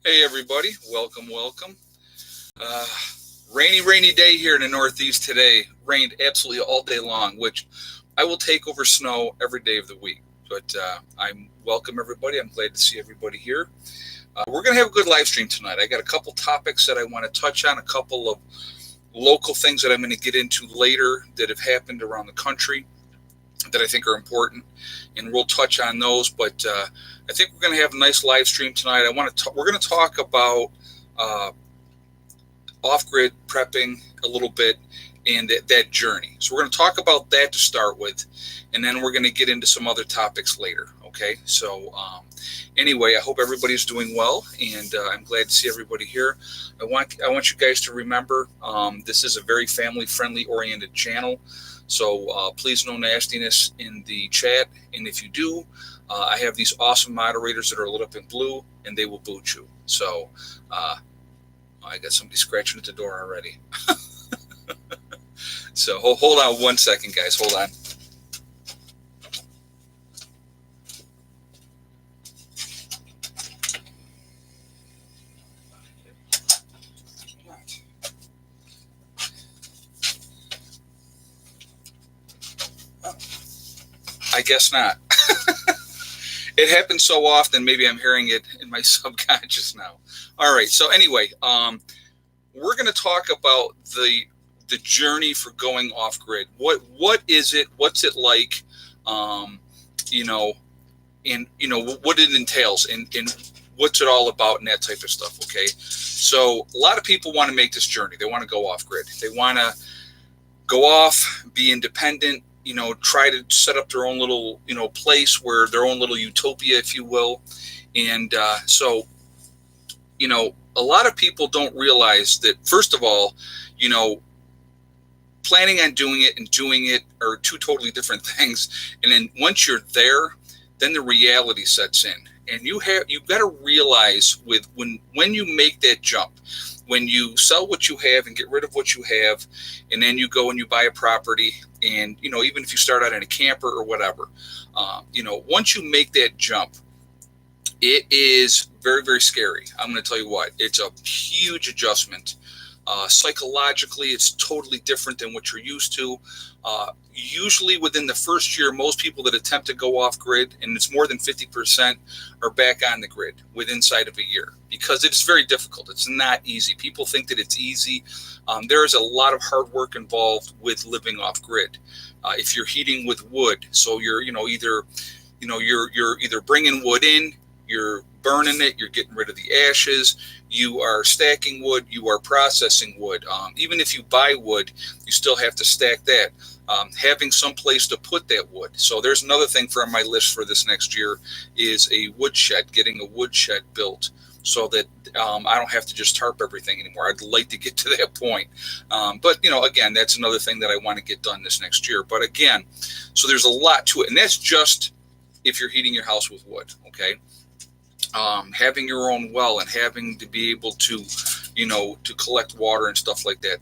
Hey everybody, welcome. Uh, rainy day here in the Northeast today. Rained absolutely all day long, which I will take over snow every day of the week. But I'm welcome everybody. I'm glad to see everybody here. We're gonna have a good live stream tonight. I got a couple topics that I want to touch on, a couple of local things that I'm going to get into later that have happened around the country that I think are important, and we'll touch on those. But I think we're going to have a nice live stream tonight. We're going to talk about uh, off-grid prepping a little bit and that journey. So we're going to talk about that to start with, and then we're going to get into some other topics later. Okay. So anyway, I hope everybody's doing well, and I'm glad to see everybody here. I want you guys to remember this is a very family-friendly oriented channel. So please, no nastiness in the chat. And if you do, I have these awesome moderators that are lit up in blue, and they will boot you. So I got somebody scratching at the door already. So hold on one second, guys. Hold on. I guess not. It happens so often, maybe I'm hearing it in my subconscious now. All right, so anyway, we're going to talk about the journey for going off grid. What is it? What's it like? And what it entails, and what's it all about, and that type of stuff. Okay, so a lot of people want to make this journey. They want to go off grid. They want to go off, be independent. Try to set up their own little, place where their own little utopia, if you will. And so, a lot of people don't realize that, first of all, planning on doing it and doing it are two totally different things. And then once you're there, then the reality sets in. And you've got to realize when you make that jump, when you sell what you have and get rid of what you have, and then you go and you buy a property, and even if you start out in a camper or whatever, once you make that jump, it is very, very scary. I'm going to tell you what, it's a huge adjustment. Psychologically, it's totally different than what you're used to. Usually within the first year, most people that attempt to go off grid, and it's more than 50%, are back on the grid within inside of a year, because it's very difficult. It's not easy. People think that it's easy. There is a lot of hard work involved with living off grid. If you're heating with wood, so you're either bringing wood in, you're burning it, you're getting rid of the ashes, you are stacking wood, you are processing wood. Even if you buy wood, you still have to stack that. Having some place to put that wood. So there's another thing for my list for this next year is a woodshed, getting a woodshed built so that I don't have to just tarp everything anymore. I'd like to get to that point. But again, that's another thing that I want to get done this next year. But again, so there's a lot to it. And that's just if you're heating your house with wood, okay? Having your own well and having to be able to, to collect water and stuff like that,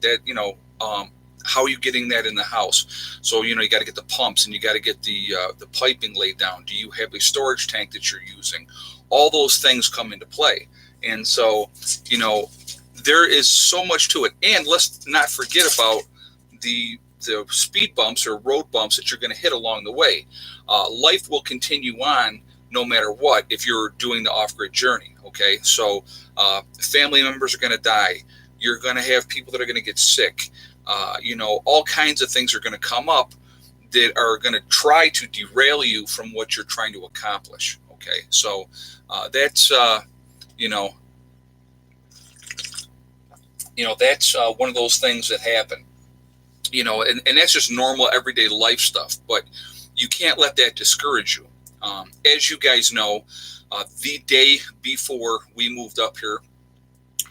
how are you getting that in the house? So, you got to get the pumps, and you got to get the piping laid down. Do you have a storage tank that you're using? All those things come into play. And so, there is so much to it. And let's not forget about the speed bumps or road bumps that you're going to hit along the way. Life will continue on no matter what if you're doing the off-grid journey, okay? So family members are going to die. You're going to have people that are going to get sick. All kinds of things are going to come up that are going to try to derail you from what you're trying to accomplish, okay? So that's, that's one of those things that happen, and that's just normal everyday life stuff, but you can't let that discourage you. As you guys know, the day before we moved up here,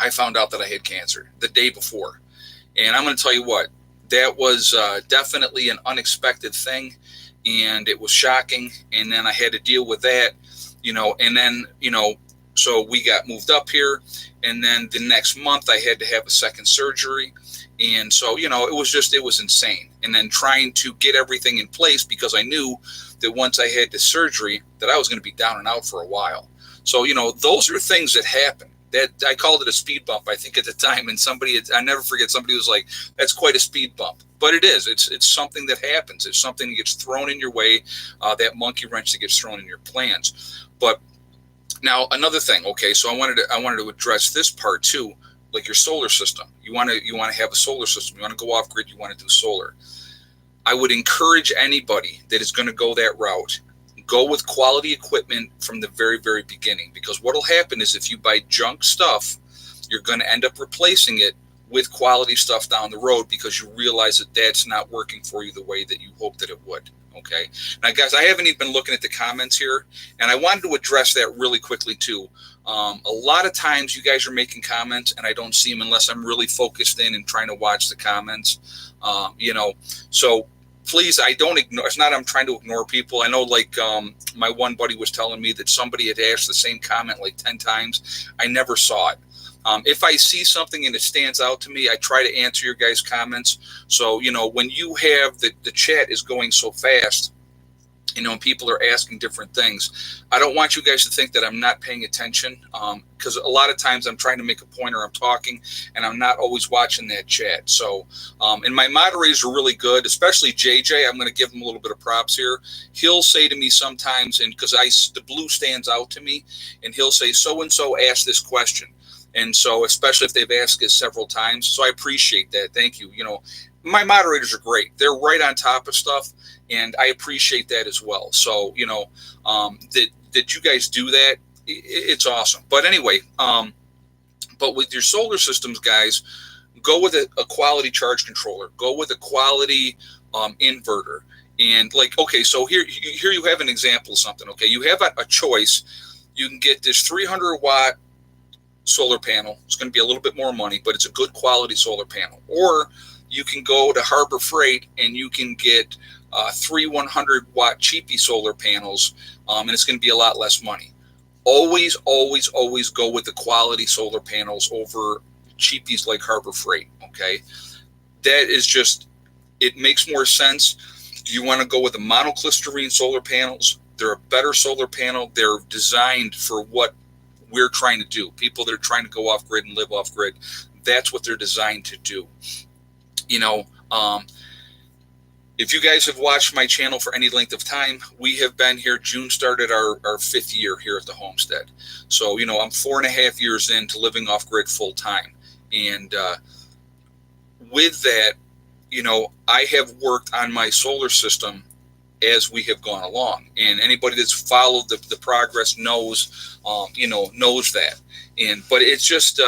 I found out that I had cancer the day before. And I'm going to tell you what, that was definitely an unexpected thing, and it was shocking. And then I had to deal with that, and then, so we got moved up here. And then the next month I had to have a second surgery. And so, it was insane. And then trying to get everything in place, because I knew that once I had the surgery that I was going to be down and out for a while. So, those are things that happen. That I called it a speed bump, I think, at the time, and I never forget, somebody was like, "That's quite a speed bump," but it is. It's something that happens. It's something that gets thrown in your way. That monkey wrench that gets thrown in your plans. But now another thing. Okay, so I wanted to address this part too, like your solar system. You want to have a solar system. You want to go off grid. You want to do solar. I would encourage anybody that is going to go that route, go with quality equipment from the very, very beginning. Because what will happen is if you buy junk stuff, you're going to end up replacing it with quality stuff down the road because you realize that that's not working for you the way that you hoped that it would. Okay. Now, guys, I haven't even been looking at the comments here, and I wanted to address that really quickly too. A lot of times you guys are making comments and I don't see them unless I'm really focused in and trying to watch the comments. So please, I don't ignore. It's not I'm trying to ignore people. I know, like my one buddy was telling me that somebody had asked the same comment like 10 times. I never saw it. If I see something and it stands out to me, I try to answer your guys' comments. So, when you have the chat is going so fast, and people are asking different things, I don't want you guys to think that I'm not paying attention, because a lot of times I'm trying to make a point or I'm talking and I'm not always watching that chat. So, and my moderators are really good, especially JJ. I'm going to give him a little bit of props here. He'll say to me sometimes, and because the blue stands out to me, and he'll say, so-and-so asked this question. And so, especially if they've asked it several times. So I appreciate that. Thank you. My moderators are great. They're right on top of stuff, and I appreciate that as well. So, that you guys do that, it's awesome. But anyway, but with your solar systems, guys, go with a quality charge controller. Go with a quality inverter. And okay, so here you have an example of something. Okay, you have a choice. You can get this 300-watt solar panel. It's going to be a little bit more money, but it's a good quality solar panel. Or you can go to Harbor Freight and you can get 3 100-watt cheapy solar panels, and it's going to be a lot less money. Always, always, always go with the quality solar panels over cheapies like Harbor Freight. Okay, that is just, it makes more sense. You want to go with the monocrystalline solar panels. They're a better solar panel. They're designed for what we're trying to do. People that are trying to go off grid and live off grid, that's what they're designed to do. If you guys have watched my channel for any length of time, we have been here. June started our 5th year here at the homestead. So, I'm 4.5 years into living off grid full time. And with that, I have worked on my solar system as we have gone along, and anybody that's followed the progress knows that. But it's just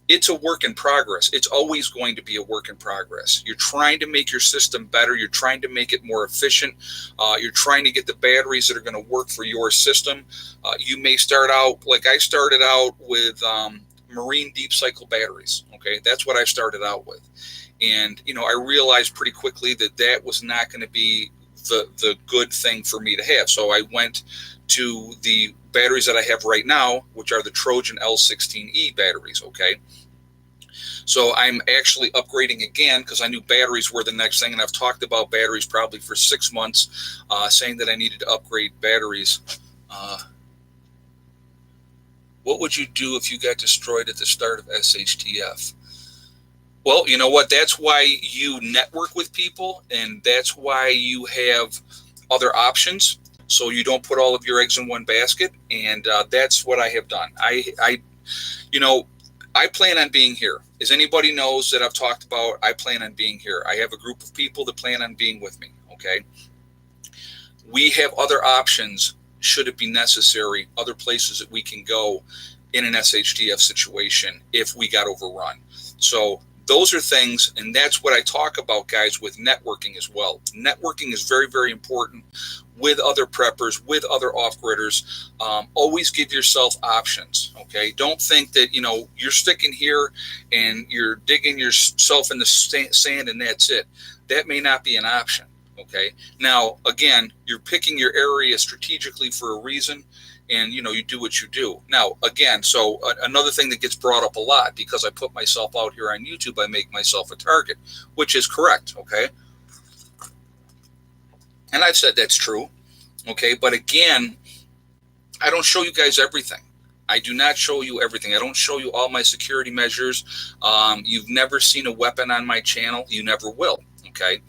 it's a work in progress. It's always going to be a work in progress. You're trying to make your system better. You're trying to make it more efficient. You're trying to get the batteries that are going to work for your system. You may start out like I started out with marine deep cycle batteries. Okay, that's what I started out with, and I realized pretty quickly that was not going to be the good thing for me to have. So I went to the batteries that I have right now, which are the Trojan L16E batteries. Okay, so I'm actually upgrading again because I knew batteries were the next thing, and I've talked about batteries probably for 6 months, saying that I needed to upgrade batteries. What would you do if you got destroyed at the start of SHTF? Well, you know what? That's why you network with people, and that's why you have other options, so you don't put all of your eggs in one basket. And that's what I have done. I plan on being here. As anybody knows that I've talked about, I plan on being here. I have a group of people that plan on being with me. Okay. We have other options should it be necessary, other places that we can go in an SHTF situation if we got overrun. So those are things, and that's what I talk about, guys, with networking as well. Networking is very, very important with other preppers, with other off-gridders. Always give yourself options, okay? Don't think that, you're sticking here and you're digging yourself in the sand and that's it. That may not be an option, okay? Now, again, you're picking your area strategically for a reason, and you do what you do. Now, again, so another thing that gets brought up a lot, because I put myself out here on YouTube, I make myself a target, which is correct, okay? And I've said that's true, okay? But again, I don't show you guys everything. I do not show you everything. I don't show you all my security measures. You've never seen a weapon on my channel. You never will. Okay.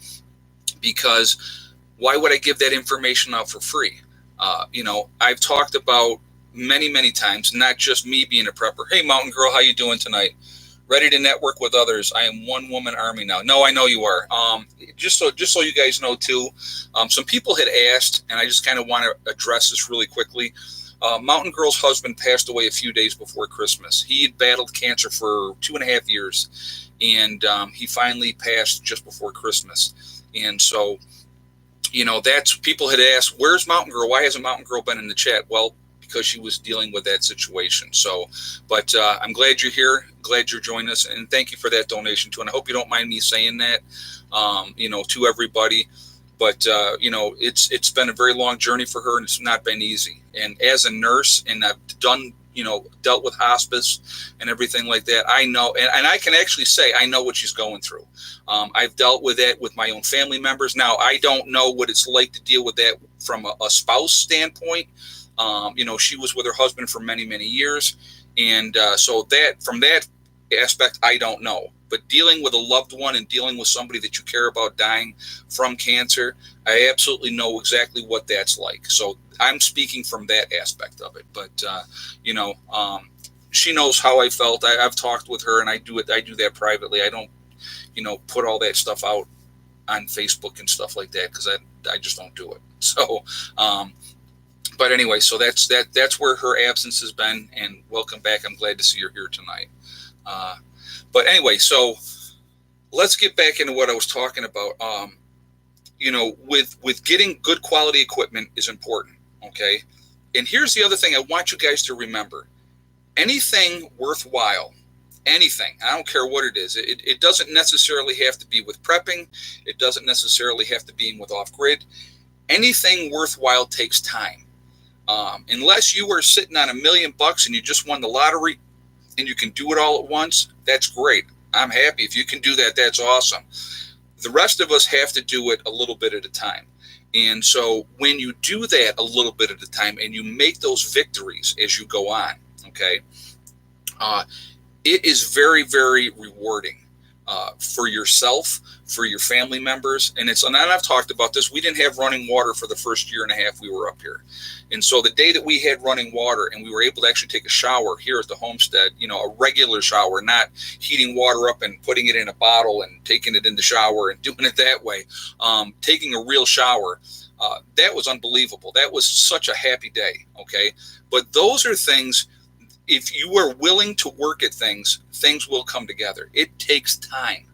Because why would I give that information out for free? I've talked about many times, not just me being a prepper. Hey, Mountain Girl, how you doing tonight? Ready to network with others. I am one woman army now. No, I know you are. Just so you guys know too, some people had asked, and I just kind of want to address this really quickly. Mountain Girl's husband passed away a few days before Christmas. He had battled cancer for 2.5 years, and he finally passed just before Christmas. And so, that's, people had asked, where's Mountain Girl? Why hasn't Mountain Girl been in the chat? Well, because she was dealing with that situation. So, but I'm glad you're here. Glad you're joining us, and thank you for that donation too. And I hope you don't mind me saying that, to everybody. But it's been a very long journey for her, and it's not been easy. And as a nurse, and I've done, dealt with hospice and everything like that, I know, and I can actually say I know what she's going through. I've dealt with that with my own family members. Now, I don't know what it's like to deal with that from a spouse standpoint. She was with her husband for many years, and so that, from that aspect, I don't know. But dealing with a loved one and dealing with somebody that you care about dying from cancer, I absolutely know exactly what that's like. So I'm speaking from that aspect of it. But she knows how I felt. I've talked with her, and I do that privately. I don't put all that stuff out on Facebook and stuff like that, because I just don't do it. So but anyway, so that's where her absence has been, and welcome back. I'm glad to see you're here tonight. But anyway, so let's get back into what I was talking about. With getting good quality equipment is important, okay? And here's the other thing I want you guys to remember. Anything worthwhile, anything, I don't care what it is, it doesn't necessarily have to be with prepping. It doesn't necessarily have to be with off-grid. Anything worthwhile takes time. Unless you are sitting on $1 million and you just won the lottery and you can do it all at once, that's great. I'm happy. If you can do that, that's awesome. The rest of us have to do it a little bit at a time. And so when you do that a little bit at a time and you make those victories as you go on, okay, it is very rewarding for yourself, for your family members. And I've talked about this. We didn't have running water for the first 1.5 years we were up here. And so the day that we had running water and we were able to actually take a shower here at the homestead, a regular shower, not heating water up and putting it in a bottle and taking it in the shower and doing it that way, taking a real shower, that was unbelievable. That was such a happy day, okay? But those are things, if you are willing to work at things will come together. It takes time.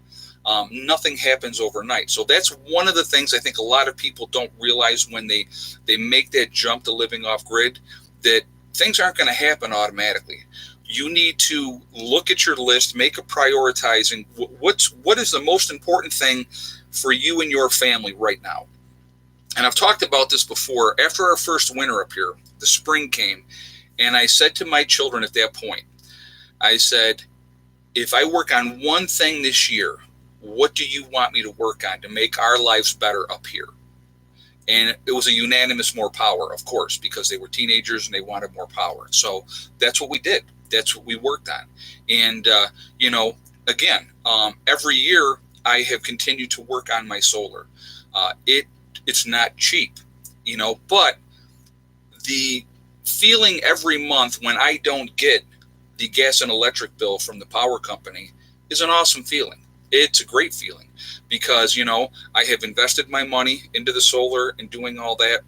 Nothing happens overnight. So that's one of the things I think a lot of people don't realize when they make that jump to living off grid, that things aren't going to happen automatically. You need to look at your list, make a prioritizing. What is the most important thing for you and your family right now? And I've talked about this before. After our first winter up here, the spring came, and I said to my children at that point, I said, if I work on one thing this year, what do you want me to work on to make our lives better up here? And it was a unanimous more power, of course, because they were teenagers and they wanted more power. So that's what we did. That's what we worked on. And, again, every year I have continued to work on my solar. It's not cheap, but the feeling every month when I don't get the gas and electric bill from the power company is an awesome feeling. It's a great feeling because, I have invested my money into the solar and doing all that.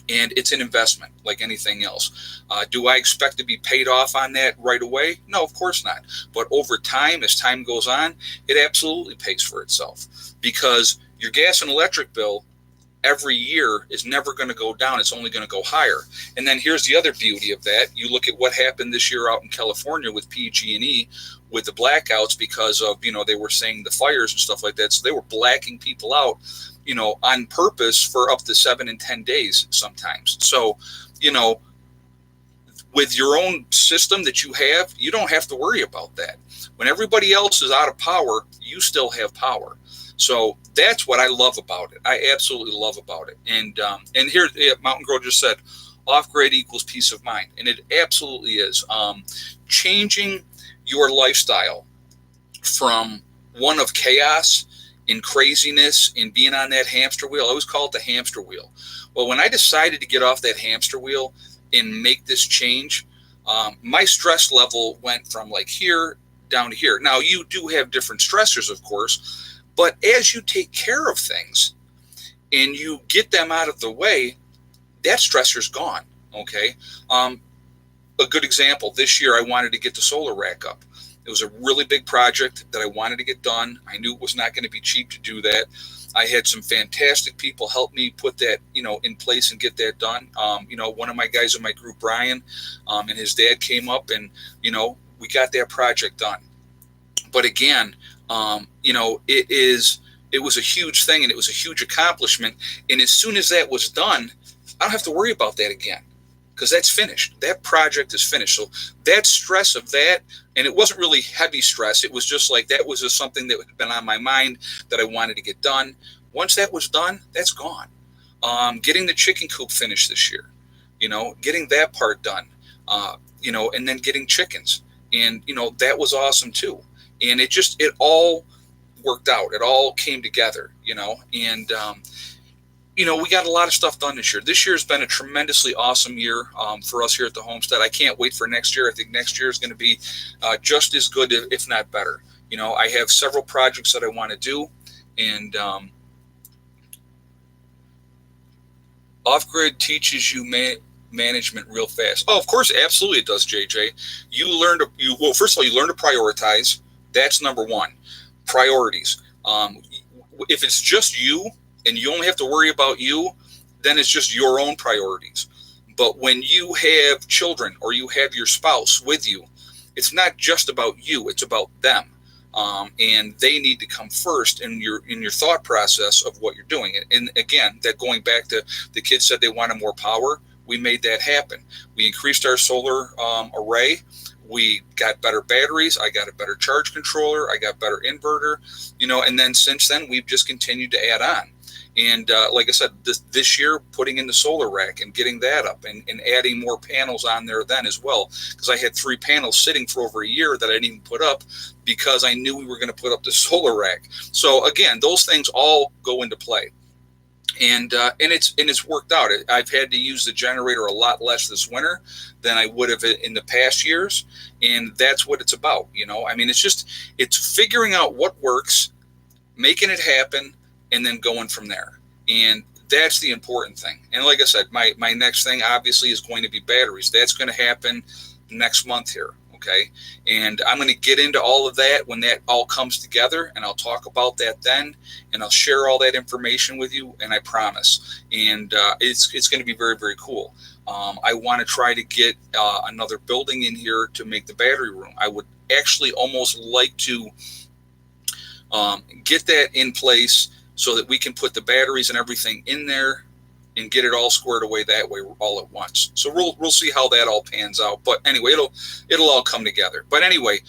And it's an investment like anything else. Do I expect to be paid off on that right away? No, of course not. But over time, as time goes on, it absolutely pays for itself because your gas and electric bill every year is never going to go down. It's only going to go higher. And then here's the other beauty of that. You look at what happened this year out in California with PG&E with the blackouts because of, they were saying the fires and stuff like that. So they were blacking people out, on purpose for up to 7 and 10 days sometimes. So, with your own system that you have, you don't have to worry about that. When everybody else is out of power, you still have power. So that's what I love about it. I absolutely love about it. And here, Mountain Girl just said, off-grid equals peace of mind, and it absolutely is. Changing your lifestyle from one of chaos and craziness and being on that hamster wheel. I always call it the hamster wheel. Well, when I decided to get off that hamster wheel and make this change, my stress level went from like here down to here. Now, you do have different stressors, of course, but as you take care of things and you get them out of the way, that stressor's gone. Okay. A good example, this year I wanted to get the solar rack up. It was a really big project that I wanted to get done. I knew it was not going to be cheap to do that. I had some fantastic people help me put that, in place and get that done. One of my guys in my group, Brian, and his dad came up and, we got that project done. But again, it was a huge thing and it was a huge accomplishment. And as soon as that was done, I don't have to worry about that again, because that's finished. That project is finished. So that stress of that, and it wasn't really heavy stress. It was just like that was just something that had been on my mind that I wanted to get done. Once that was done, that's gone. Getting the chicken coop finished this year, getting that part done, and then getting chickens. And, that was awesome too. And it all worked out. It all came together, and, we got a lot of stuff done this year. This year has been a tremendously awesome year for us here at the homestead. I can't wait for next year. I think next year is going to be just as good, if not better. I have several projects that I want to do, and off-grid teaches you management real fast. Oh, of course, absolutely it does, JJ. First of all, you learn to prioritize. That's number one. Priorities. If it's just you, and you only have to worry about you, then it's just your own priorities. But when you have children or you have your spouse with you, it's not just about you, it's about them. And they need to come first in your thought process of what you're doing. And again, that going back to the kids said they wanted more power, we made that happen. We increased our solar array. We got better batteries. I got a better charge controller. I got better inverter, and then since then, we've just continued to add on. And like I said, this year, putting in the solar rack and getting that up and adding more panels on there then as well, because I had 3 panels sitting for over a year that I didn't even put up because I knew we were going to put up the solar rack. So again, those things all go into play. And it's worked out. I've had to use the generator a lot less this winter than I would have in the past years. And that's what it's about. It's figuring out what works, making it happen, and then going from there. And that's the important thing. And like I said, my next thing obviously is going to be batteries. That's going to happen next month here. Okay. And I'm going to get into all of that when that all comes together, and I'll talk about that then, and I'll share all that information with you, and I promise. And it's going to be very, very cool. I want to try to get another building in here to make the battery room. I would actually almost like to get that in place so that we can put the batteries and everything in there and get it all squared away that way all at once. So we'll see how that all pans out. But anyway, it'll all come together. But anyway,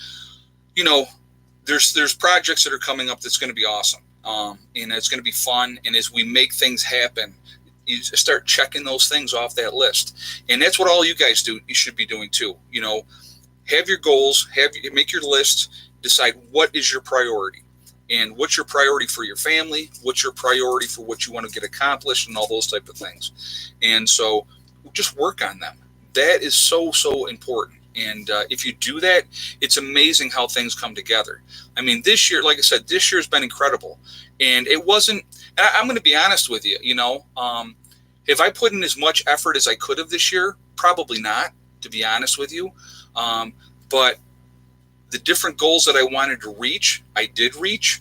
there's projects that are coming up that's going to be awesome. And it's going to be fun. And as we make things happen, you start checking those things off that list. And that's what all you guys do. You should be doing too. Have your goals, make your list, decide what is your priority. And what's your priority for your family? What's your priority for what you want to get accomplished and all those type of things? And so just work on them. That is so, so important. And if you do that, it's amazing how things come together. I mean, this year, like I said, this year's been incredible. And it wasn't, I'm going to be honest with you, if I put in as much effort as I could have this year, probably not, to be honest with you. But the different goals that I wanted to reach, I did reach,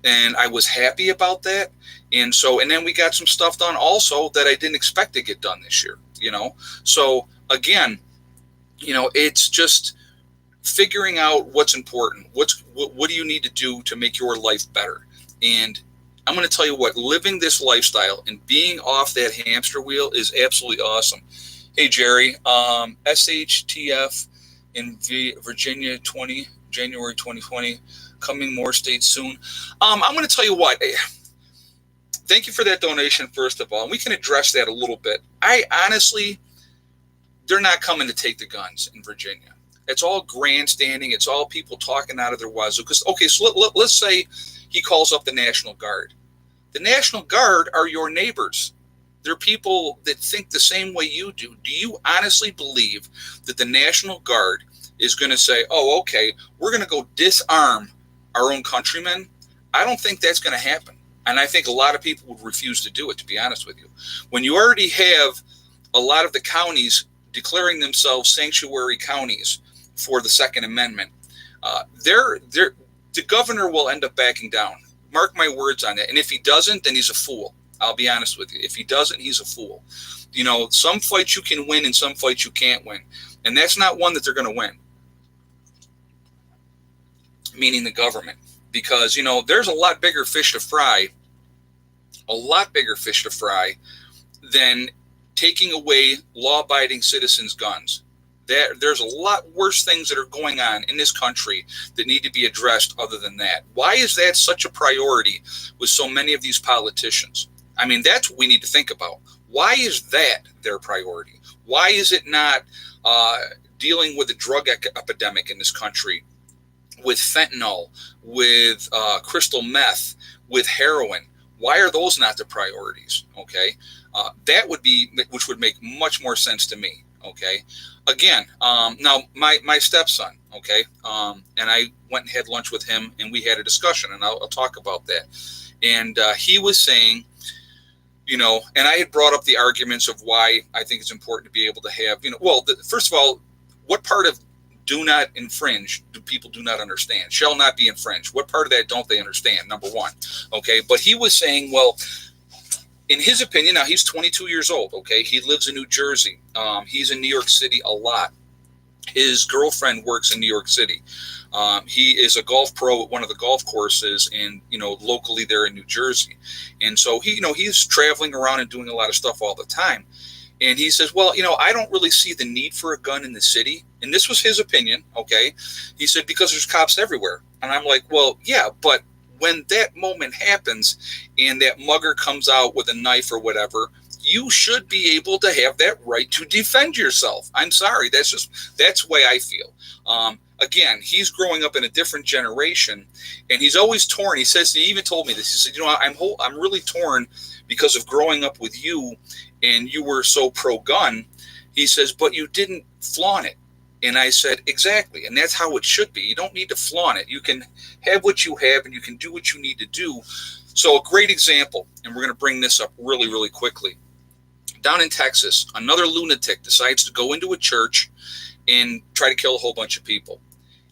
and I was happy about that. And then we got some stuff done also that I didn't expect to get done this year, So again, it's just figuring out what's important. What do you need to do to make your life better? And I'm going to tell you what, living this lifestyle and being off that hamster wheel is absolutely awesome. Hey, Jerry, SHTF in Virginia, January 2020, coming more states soon. I'm going to tell you what, thank you for that donation, first of all, and we can address that a little bit. I honestly, they're not coming to take the guns in Virginia. It's all grandstanding. It's all people talking out of their wazoo. Because, okay, so let's say he calls up the National Guard. The National Guard are your neighbors. They're people that think the same way you do. Do you honestly believe that the National Guard is going to say, oh, okay, we're going to go disarm our own countrymen? I don't think that's going to happen. And I think a lot of people would refuse to do it, to be honest with you. When you already have a lot of the counties declaring themselves sanctuary counties for the Second Amendment, the governor will end up backing down. Mark my words on that. And if he doesn't, then he's a fool. I'll be honest with you. If he doesn't, he's a fool. You know, some fights you can win and some fights you can't win. And that's not one that they're going to win, meaning the government. Because, you know, there's a lot bigger fish to fry than taking away law-abiding citizens' guns. There's a lot worse things that are going on in this country that need to be addressed other than that. Why is that such a priority with so many of these politicians? I mean, that's what we need to think about. Why is that their priority? Why is it not dealing with the drug epidemic in this country, with fentanyl, with crystal meth, with heroin? Why are those not the priorities? Okay, which would make much more sense to me. Okay, again, now my stepson. Okay, and I went and had lunch with him, and we had a discussion, and I'll talk about that. And he was saying, you know, and I had brought up the arguments of why I think it's important to be able to have, you know, well, first of all, what part of do not infringe do people do not understand? Shall not be infringed. What part of that don't they understand? Number one. Okay. But he was saying, well, in his opinion, now he's 22 years old. Okay. He lives in New Jersey. He's in New York City a lot. His girlfriend works in New York City. He is a golf pro at one of the golf courses and, you know, locally there in New Jersey. And so he, you know, he's traveling around and doing a lot of stuff all the time. And he says, well, you know, I don't really see the need for a gun in the city. And this was his opinion. Okay. He said, because there's cops everywhere. And I'm like, well, yeah, but when that moment happens and that mugger comes out with a knife or whatever, you should be able to have that right to defend yourself. I'm sorry. That's the way I feel. Again, he's growing up in a different generation and he's always torn. He says, he even told me this. He said, you know, I'm really torn because of growing up with you and you were so pro-gun. He says, but you didn't flaunt it. And I said, exactly. And that's how it should be. You don't need to flaunt it. You can have what you have and you can do what you need to do. So a great example, and we're going to bring this up really, really quickly. Down in Texas, another lunatic decides to go into a church and try to kill a whole bunch of people.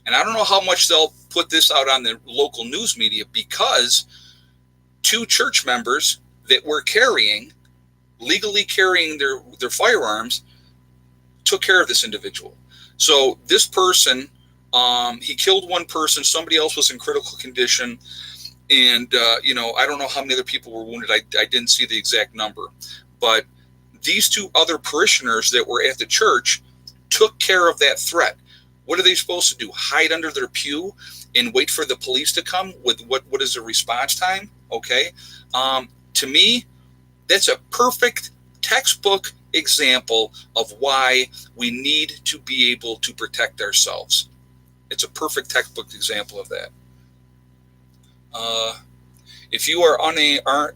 And I don't know how much they'll put this out on the local news media because two church members that were legally carrying their firearms took care of this individual. So this person, he killed one person. Somebody else was in critical condition. And, you know, I don't know how many other people were wounded. I didn't see the exact number. But these two other parishioners that were at the church took care of that threat. What are they supposed to do? Hide under their pew and wait for the police to come with what is the response time? Okay. To me, that's a perfect textbook example of why we need to be able to protect ourselves. It's a perfect textbook example of that. If you are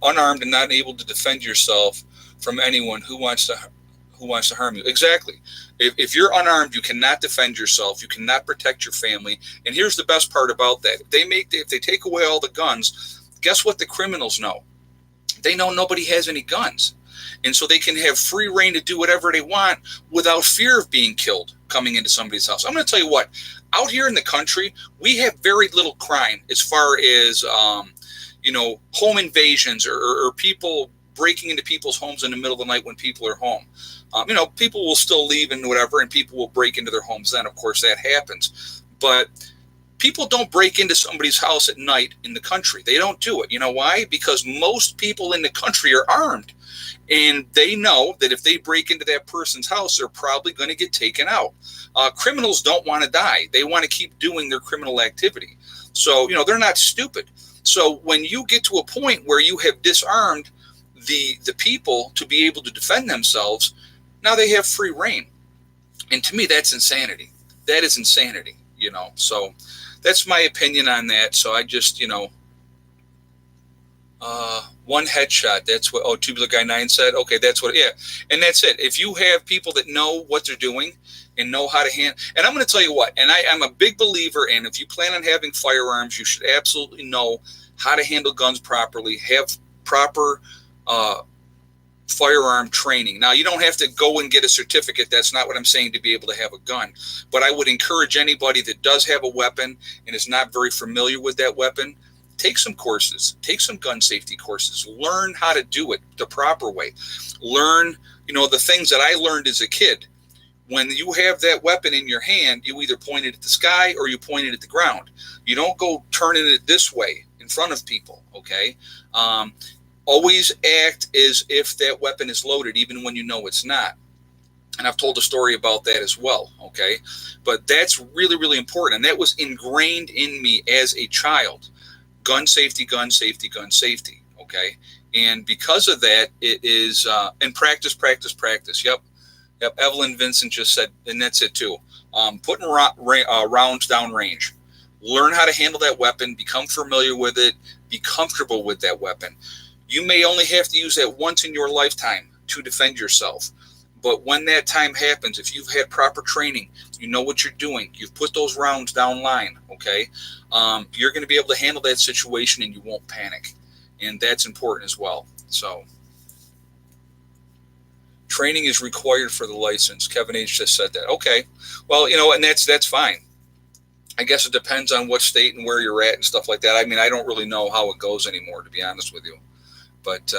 unarmed and not able to defend yourself from anyone who wants to harm you. Exactly. If you're unarmed, you cannot defend yourself. You cannot protect your family. And here's the best part about that. If they take away all the guns, guess what the criminals know? They know nobody has any guns. And so they can have free reign to do whatever they want without fear of being killed coming into somebody's house. I'm going to tell you what, out here in the country, we have very little crime as far as, you know, home invasions or people breaking into people's homes in the middle of the night when people are home. You know, people will still leave and whatever, and people will break into their homes then. Of course, that happens. But people don't break into somebody's house at night in the country. They don't do it. You know why? Because most people in the country are armed. And they know that if they break into that person's house, they're probably going to get taken out. Criminals don't want to die. They want to keep doing their criminal activity. So, you know, they're not stupid. So when you get to a point where you have disarmed the people to be able to defend themselves, now they have free reign. And to me, that's insanity. That is insanity, So that's my opinion on that. So I just, one headshot. That's what, Tubular Guy 9 said. Okay, that's what, yeah. And that's it. If you have people that know what they're doing and know how to handle, and I'm going to tell you what, and I'm a big believer in, if you plan on having firearms, you should absolutely know how to handle guns properly, have proper firearm training. Now, you don't have to go and get a certificate. That's not what I'm saying, to be able to have a gun. But I would encourage anybody that does have a weapon and is not very familiar with that weapon, take some courses, take some gun safety courses, learn how to do it the proper way. Learn, the things that I learned as a kid. When you have that weapon in your hand, you either point it at the sky or you point it at the ground. You don't go turning it this way in front of people, okay? Always act as if that weapon is loaded, even when you know it's not. And I've told a story about that as well, okay? But that's really, really important. And that was ingrained in me as a child. Gun safety, gun safety, gun safety, okay? And because of that, it is, and practice, practice, practice. Yep. Evelyn Vincent just said, and that's it too. Putting rounds down range. Learn how to handle that weapon, become familiar with it, be comfortable with that weapon. You may only have to use that once in your lifetime to defend yourself. But when that time happens, if you've had proper training, you know what you're doing, you've put those rounds down line, okay? You're going to be able to handle that situation and you won't panic. And that's important as well. So training is required for the license. Kevin H. just said that. Okay. Well, and that's fine. I guess it depends on what state and where you're at and stuff like that. I mean, I don't really know how it goes anymore, to be honest with you. But,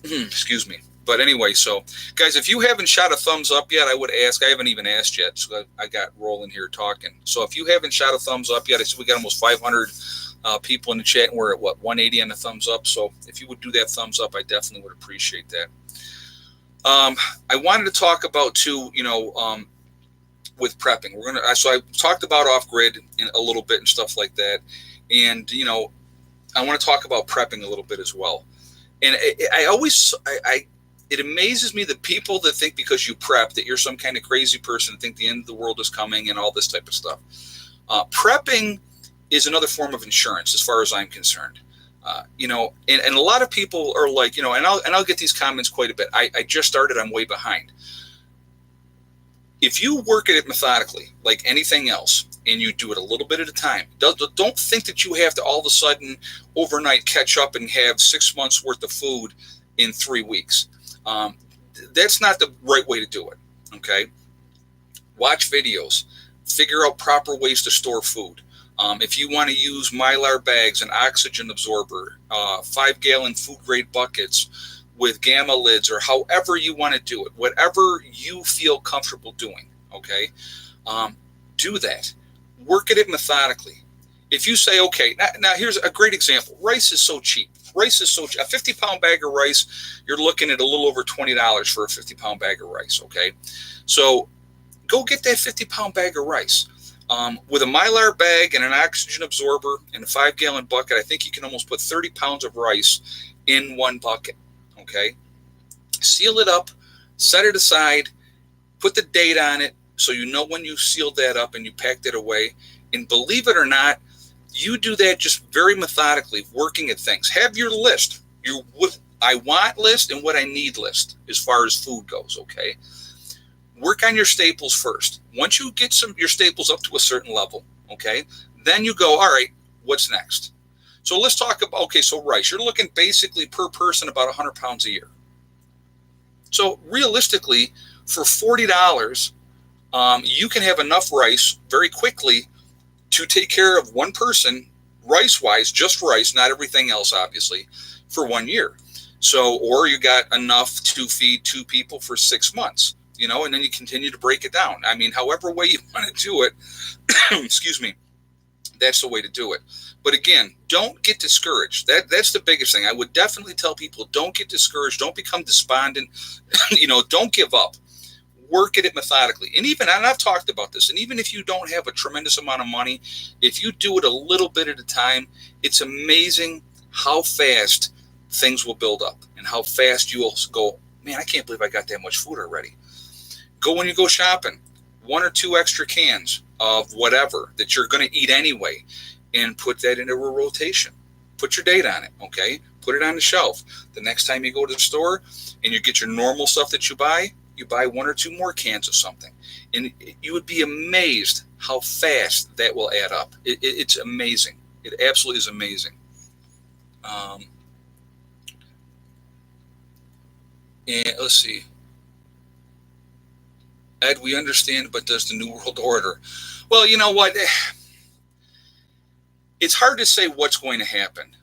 excuse me. But anyway, so guys, if you haven't shot a thumbs up yet, I would ask. I haven't even asked yet, so I got rolling here talking. So if you haven't shot a thumbs up yet, I see we got almost 500 people in the chat, and we're at 180 on the thumbs up. So if you would do that thumbs up, I definitely would appreciate that. I wanted to talk about too, with prepping. So I talked about off grid a little bit and stuff like that, and I want to talk about prepping a little bit as well. And it amazes me that people that think because you prep that you're some kind of crazy person and think the end of the world is coming and all this type of stuff. Prepping is another form of insurance as far as I'm concerned. And a lot of people are like, and I'll get these comments quite a bit. I just started, I'm way behind. If you work at it methodically, like anything else, and you do it a little bit at a time, don't think that you have to all of a sudden overnight catch up and have 6 months worth of food in 3 weeks. That's not the right way to do it. Okay. Watch videos, figure out proper ways to store food. If you want to use Mylar bags, an oxygen absorber, 5-gallon food grade buckets with gamma lids, or however you want to do it, whatever you feel comfortable doing. Okay. Do that. Work at it methodically. If you say, okay, now here's a great example. Rice is so cheap. Rice is so cheap. A 50-pound bag of rice, you're looking at a little over $20 for a 50-pound bag of rice, okay? So go get that 50-pound bag of rice. With a Mylar bag and an oxygen absorber and a 5-gallon bucket, I think you can almost put 30 pounds of rice in one bucket, okay? Seal it up, set it aside, put the date on it so you know when you sealed that up and you packed it away. And believe it or not, you do that just very methodically, working at things. Have your list, your what I want list and what I need list as far as food goes, okay? Work on your staples first. Once you get your staples up to a certain level, okay, then you go, all right, what's next? So let's talk about, okay, so rice. You're looking basically per person about 100 pounds a year. So realistically, for $40, you can have enough rice very quickly to take care of one person, rice-wise, just rice, not everything else, obviously, for 1 year. So, or you got enough to feed 2 people for 6 months, and then you continue to break it down. I mean, however way you want to do it, excuse me, that's the way to do it. But again, don't get discouraged. That's the biggest thing. I would definitely tell people, don't get discouraged. Don't become despondent. Don't give up. Work at it methodically. And I've talked about this, and even if you don't have a tremendous amount of money, if you do it a little bit at a time, it's amazing how fast things will build up and how fast you'll go, man, I can't believe I got that much food already. When you go shopping, 1 or 2 extra cans of whatever that you're going to eat anyway, and put that into a rotation. Put your date on it, okay? Put it on the shelf. The next time you go to the store and you get your normal stuff that you buy 1 or 2 more cans of something. And you would be amazed how fast that will add up. It's amazing. It absolutely is amazing. And let's see. Ed, we understand, but does the New World Order? Well, you know what? It's hard to say what's going to happen.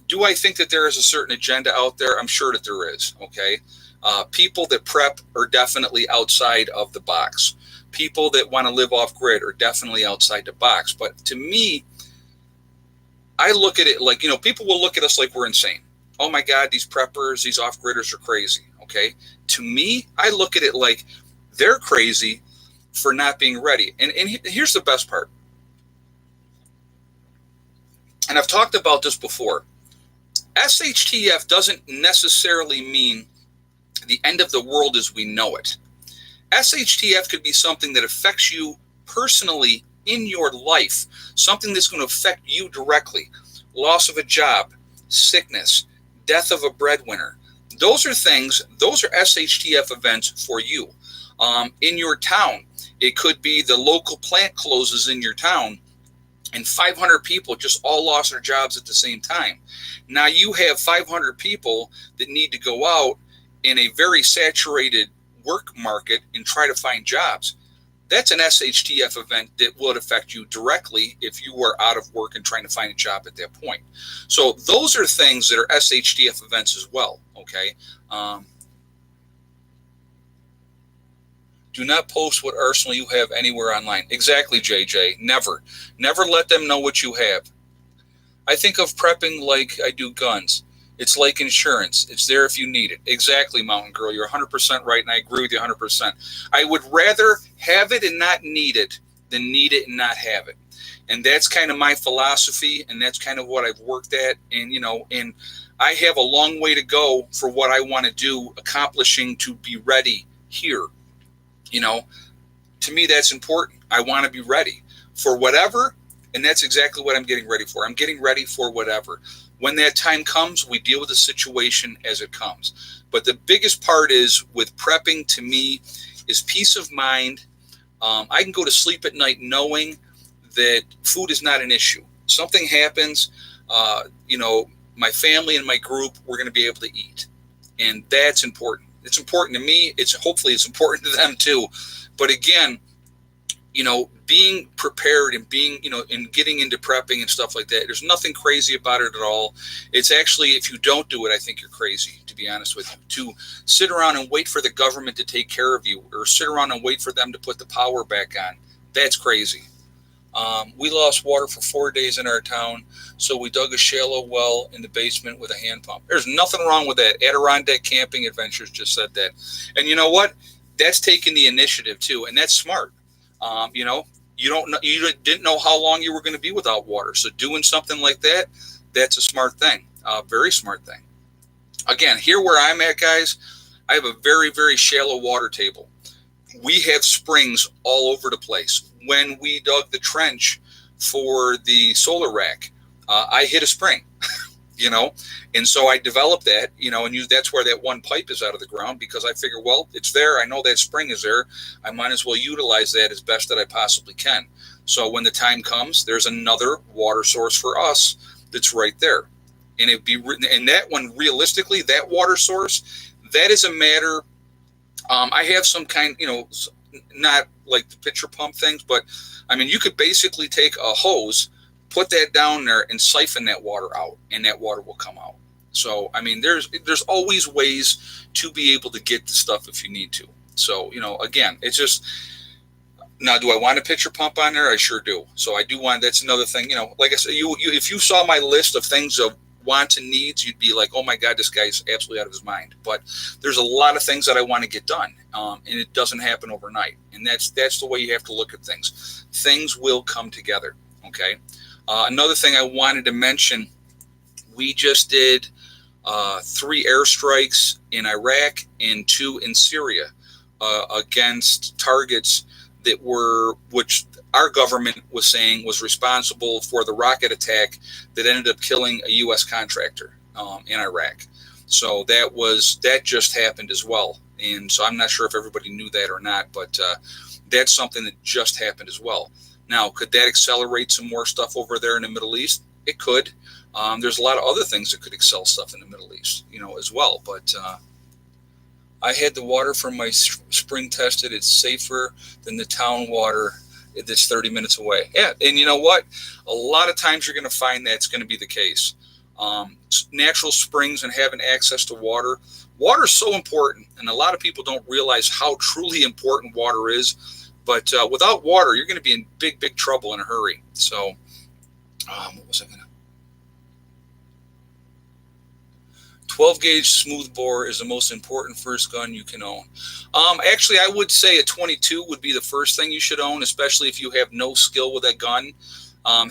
Do I think that there is a certain agenda out there? I'm sure that there is, okay? People that prep are definitely outside of the box. People that want to live off grid are definitely outside the box. But to me, I look at it like, people will look at us like we're insane. Oh my God, these preppers, these off-gridders are crazy, okay? To me, I look at it like they're crazy for not being ready. And here's the best part. And I've talked about this before. SHTF doesn't necessarily mean the end of the world as we know it. SHTF could be something that affects you personally in your life, something that's going to affect you directly. Loss of a job, sickness, death of a breadwinner. Those are SHTF events for you. In your town, it could be the local plant closes in your town and 500 people just all lost their jobs at the same time. Now you have 500 people that need to go out in a very saturated work market and try to find jobs. That's an SHTF event that would affect you directly if you were out of work and trying to find a job at that point. So those are things that are SHTF events as well, okay? Do not post what arsenal you have anywhere online. Exactly, JJ. Never. Never let them know what you have. I think of prepping like I do guns. It's like insurance. It's there if you need it. Exactly, Mountain Girl. You're 100% right, and I agree with you 100%. I would rather have it and not need it than need it and not have it. And that's kind of my philosophy, and that's kind of what I've worked at. And, and I have a long way to go for what I want to do, accomplishing to be ready here. To me, that's important. I want to be ready for whatever, and that's exactly what I'm getting ready for. I'm getting ready for whatever. When that time comes, we deal with the situation as it comes. But the biggest part is with prepping, to me, is peace of mind. I can go to sleep at night knowing that food is not an issue. Something happens, my family and my group, we're going to be able to eat. And that's important. It's important to me. Hopefully it's important to them too. But again, being prepared and being, and getting into prepping and stuff like that, there's nothing crazy about it at all. It's actually, if you don't do it, I think you're crazy, to be honest with you. To sit around and wait for the government to take care of you, or sit around and wait for them to put the power back on, that's crazy. We lost water for 4 days in our town, so we dug a shallow well in the basement with a hand pump. There's nothing wrong with that. Adirondack Camping Adventures just said that. And you know what? That's taking the initiative too, and that's smart. You didn't know how long you were going to be without water. So doing something like that, that's a smart thing, very smart thing. Again, here where I'm at, guys, I have a very, very shallow water table. We have springs all over the place. When we dug the trench for the solar rack, I hit a spring, and so I developed that, and that's where that one pipe is out of the ground, because I figure, well, it's there. I know that spring is there. I might as well utilize that as best that I possibly can. So when the time comes, there's another water source for us that's right there. And it'd be written, and that one, realistically, that water source, that is a matter. I have some kind, not like the pitcher pump things, but I mean, you could basically take a hose, put that down there and siphon that water out, and that water will come out. So, I mean, there's always ways to be able to get the stuff if you need to. So, again, it's just, now, do I want a pitcher pump on there? I sure do. So I do want, that's another thing, like I said, if you saw my list of things of wants and needs, you'd be like, oh my God, this guy's absolutely out of his mind. But there's a lot of things that I want to get done, and it doesn't happen overnight. And that's the way you have to look at things. Things will come together. Okay. Another thing I wanted to mention, we just did 3 airstrikes in Iraq and 2 in Syria. against targets which our government was saying was responsible for the rocket attack that ended up killing a U.S. contractor in Iraq. So that just happened as well. And so I'm not sure if everybody knew that or not, but that's something that just happened as well. Now, could that accelerate some more stuff over there in the Middle East? It could. There's a lot of other things that could accelerate stuff in the Middle East, as well. But I had the water from my spring tested. It's safer than the town water that's 30 minutes away. Yeah, and you know what? A lot of times you're going to find that's going to be the case. Natural springs and having access to water. Water is so important, and a lot of people don't realize how truly important water is. But without water, you're going to be in big, big trouble in a hurry. So, what was I going to? 12 gauge smoothbore is the most important first gun you can own. Actually, I would say a 22 would be the first thing you should own, especially if you have no skill with that gun.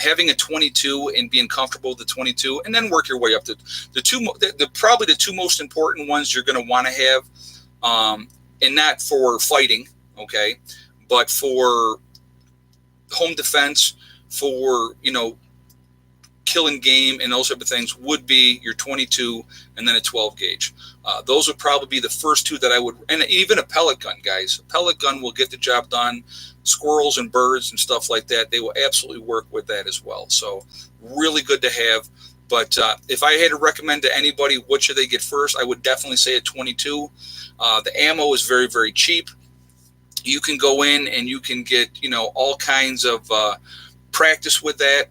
Having a 22 and being comfortable with the 22, and then work your way up to probably the two most important ones you're going to want to have, and not for fighting, okay, but for home defense, for killing game and those type of things would be your 22 and then a 12 gauge. Those would probably be the first two that I would, and even a pellet gun, guys. A pellet gun will get the job done. Squirrels and birds and stuff like that, they will absolutely work with that as well. So really good to have. But if I had to recommend to anybody what should they get first, I would definitely say a 22. The ammo is very, very cheap. You can go in and you can get, all kinds of practice with that.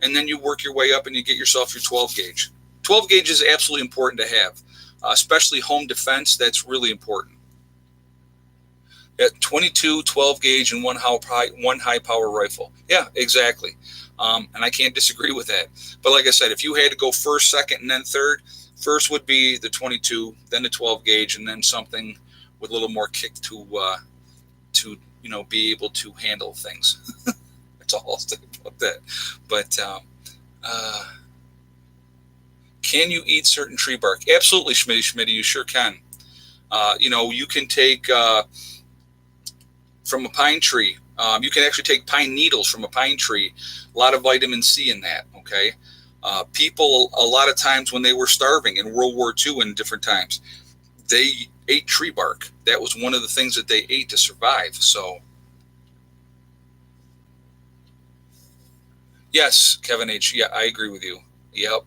And then you work your way up and you get yourself your 12 gauge. 12 gauge is absolutely important to have, especially home defense. That's really important. At 22, 12 gauge, and one high power rifle. Yeah, exactly. And I can't disagree with that. But like I said, if you had to go first, second, and then third, first would be the 22, then the 12 gauge, and then something with a little more kick to be able to handle things. That's all I'll say about that. But can you eat certain tree bark? Absolutely, Schmitty, you sure can. You can take from a pine tree. You can actually take pine needles from a pine tree. A lot of vitamin C in that, okay? People, a lot of times when they were starving in World War II and different times, they ate tree bark. That was one of the things that they ate to survive. So, yes, Kevin H. Yeah, I agree with you. Yep.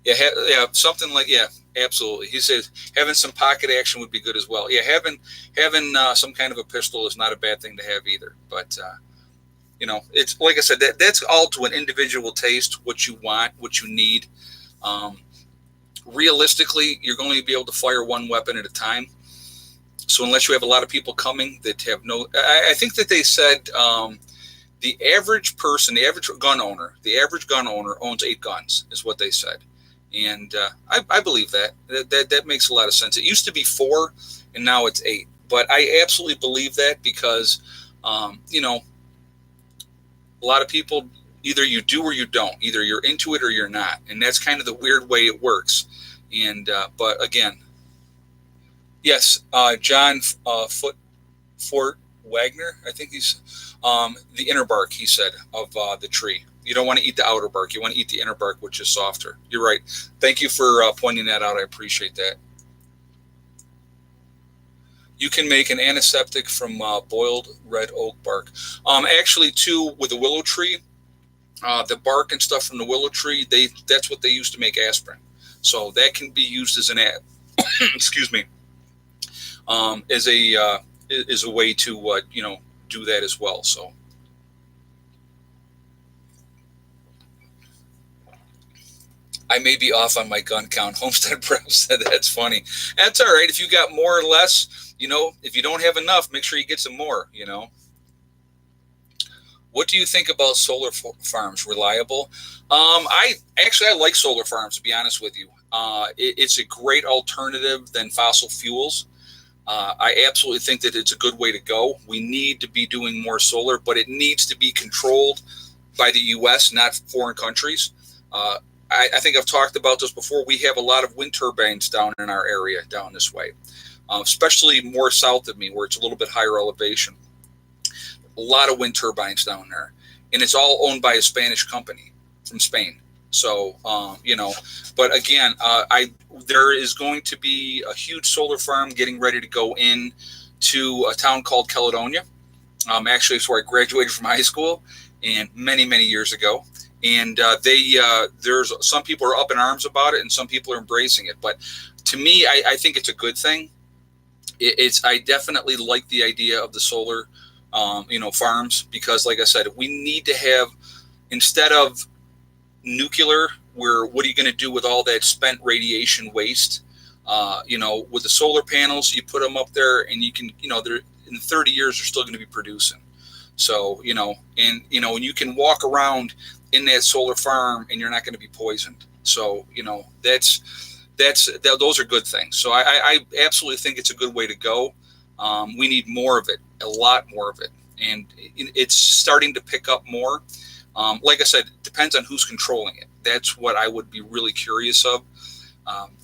Yeah, something like, yeah, absolutely. He says having some pocket action would be good as well. Yeah, having some kind of a pistol is not a bad thing to have either. But, it's like I said, that's all to an individual taste, what you want, what you need. Realistically, you're going to be able to fire one weapon at a time. So unless you have a lot of people coming that have I think that they said the average person, the average gun owner owns 8 guns, is what they said. And I believe that. That makes a lot of sense. It used to be 4, and now it's 8. But I absolutely believe that because, a lot of people, either you do or you don't. Either you're into it or you're not. And that's kind of the weird way it works. And but again, yes, John Fort Wagner, I think he's the inner bark, he said, of the tree. You don't want to eat the outer bark. You want to eat the inner bark, which is softer. You're right. Thank you for pointing that out. I appreciate that. You can make an antiseptic from boiled red oak bark. Actually, too, with the willow tree, the bark and stuff from the willow tree, that's what they use to make aspirin. So that can be used as an excuse me, as a way to do that as well. So. I may be off on my gun count. Homestead Prep said that's funny. That's all right. If you got more or less, if you don't have enough, make sure you get some more, What do you think about solar farms? Reliable? I like solar farms, to be honest with you. It's a great alternative than fossil fuels. I absolutely think that it's a good way to go. We need to be doing more solar, but it needs to be controlled by the U.S., not foreign countries. I think I've talked about this before. We have a lot of wind turbines down in our area, down this way. especially more south of me where it's a little bit higher elevation. A lot of wind turbines down there, and it's all owned by a Spanish company from Spain. So, but again, there is going to be a huge solar farm getting ready to go in to a town called Caledonia. Actually, it's where I graduated from high school, and many, many years ago. And there's some people are up in arms about it, and some people are embracing it. But to me, I think it's a good thing. I definitely like the idea of the solar, farms, because, like I said, we need to have, instead of nuclear, where what are you going to do with all that spent radiation waste? With the solar panels, you put them up there, and you can, they're in 30 years, they're still going to be producing. So, and you can walk around in that solar farm, and you're not going to be poisoned. So, those are good things. So I absolutely think it's a good way to go. We need more of it, a lot more of it. And it's starting to pick up more. Like I said, it depends on who's controlling it. That's what I would be really curious of.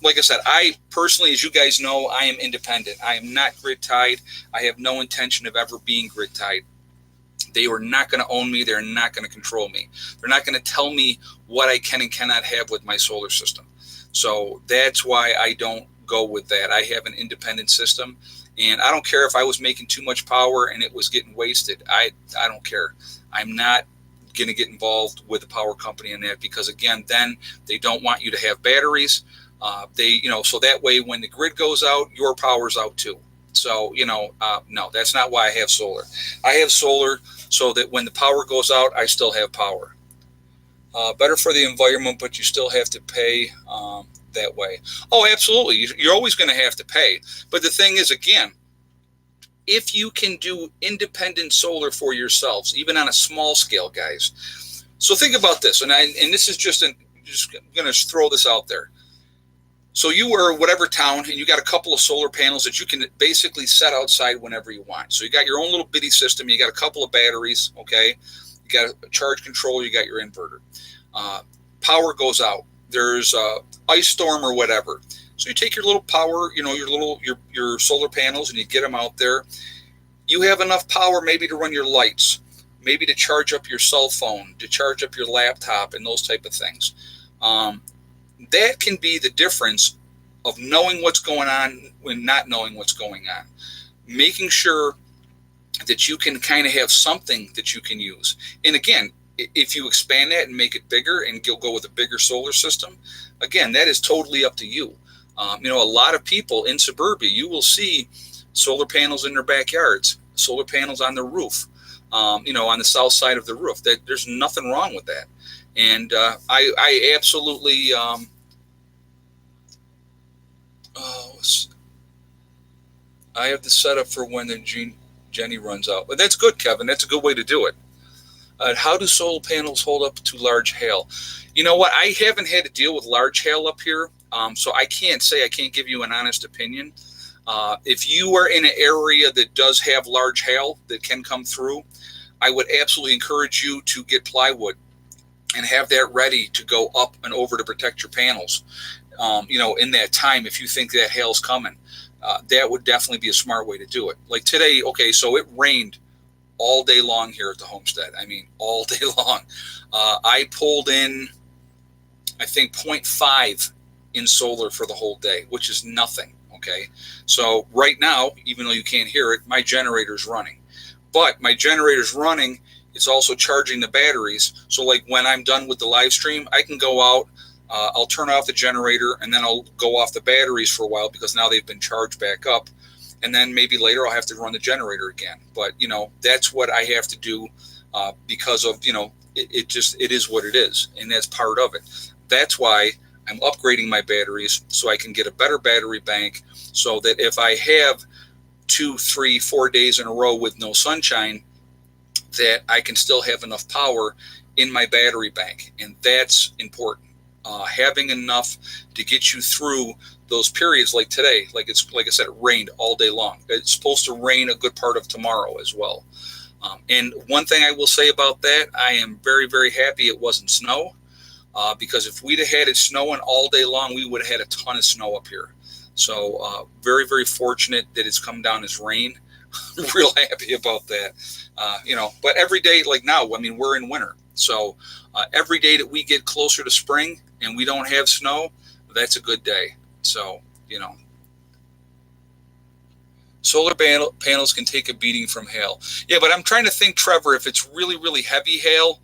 Like I said, I personally, as you guys know, I am independent. I am not grid tied. I have no intention of ever being grid tied. They are not going to own me. They're not going to control me. They're not going to tell me what I can and cannot have with my solar system. So that's why I don't go with that. I have an independent system, and I don't care if I was making too much power and it was getting wasted. I don't care. I'm not going to get involved with the power company in that, because again, then they don't want you to have batteries. So that way when the grid goes out, your power's out too. So, no, that's not why I have solar. I have solar so that when the power goes out, I still have power. Better for the environment, but you still have to pay that way. Oh, absolutely. You're always going to have to pay. But the thing is, again, if you can do independent solar for yourselves, even on a small scale, guys. So think about this, and this is just going to throw this out there. So you were whatever town, and you got a couple of solar panels that you can basically set outside whenever you want. So you got your own little bitty system. You got a couple of batteries, okay? You got a charge controller. You got your inverter. Power goes out. There's a ice storm or whatever. So you take your little power, your solar panels, and you get them out there. You have enough power maybe to run your lights, maybe to charge up your cell phone, to charge up your laptop, and those type of things. That can be the difference of knowing what's going on and not knowing what's going on. Making sure that you can kind of have something that you can use. And again, if you expand that and make it bigger and you'll go with a bigger solar system, again, that is totally up to you. A lot of people in suburbia, you will see solar panels in their backyards, solar panels on their roof, on the south side of the roof. There's nothing wrong with that. And I absolutely, I have the setup for when the Jenny runs out. But that's good, Kevin. That's a good way to do it. How do solar panels hold up to large hail? You know what? I haven't had to deal with large hail up here, so I can't give you an honest opinion. If you are in an area that does have large hail that can come through, I would absolutely encourage you to get plywood and have that ready to go up and over to protect your panels. In that time, if you think that hail's coming, that would definitely be a smart way to do it. Like today, okay, so it rained all day long here at the homestead. I mean, all day long. I pulled in, I think, 0.5 in solar for the whole day, which is nothing, okay? So right now, even though you can't hear it, my generator's running. But my generator's running, it's also charging the batteries. So like when I'm done with the live stream, I can go out, I'll turn off the generator, and then I'll go off the batteries for a while because now they've been charged back up. And then maybe later I'll have to run the generator again. But, that's what I have to do because of, it is what it is. And that's part of it. That's why I'm upgrading my batteries so I can get a better battery bank so that if I have 2, 3, 4 days in a row with no sunshine, that I can still have enough power in my battery bank. And that's important. Having enough to get you through those periods like today, like I said, it rained all day long. It's supposed to rain a good part of tomorrow as well. And one thing I will say about that, I am very, very happy it wasn't snow, because if we'd have had it snowing all day long, we would have had a ton of snow up here. So very, very fortunate that it's come down as rain. Real happy about that. But every day, like now, I mean, we're in winter. So every day that we get closer to spring and we don't have snow, that's a good day. So, solar panels can take a beating from hail. Yeah, but I'm trying to think, Trevor, if it's really, really heavy hail.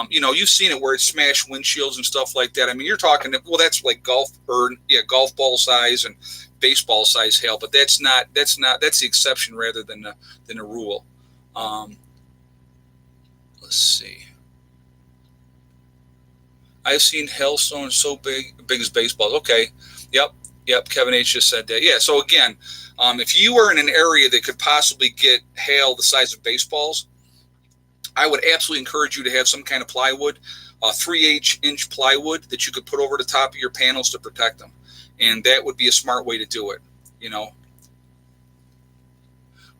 You've seen it where it smashed windshields and stuff like that. I mean, you're talking, well, that's like golf ball size and baseball size hail, but that's the exception rather than the rule. Let's see. I've seen hailstones so big as baseballs. Okay. Yep. Kevin H just said that. Yeah. So again, if you are in an area that could possibly get hail the size of baseballs, I would absolutely encourage you to have some kind of plywood, 3/8-inch plywood that you could put over the top of your panels to protect them. And that would be a smart way to do it.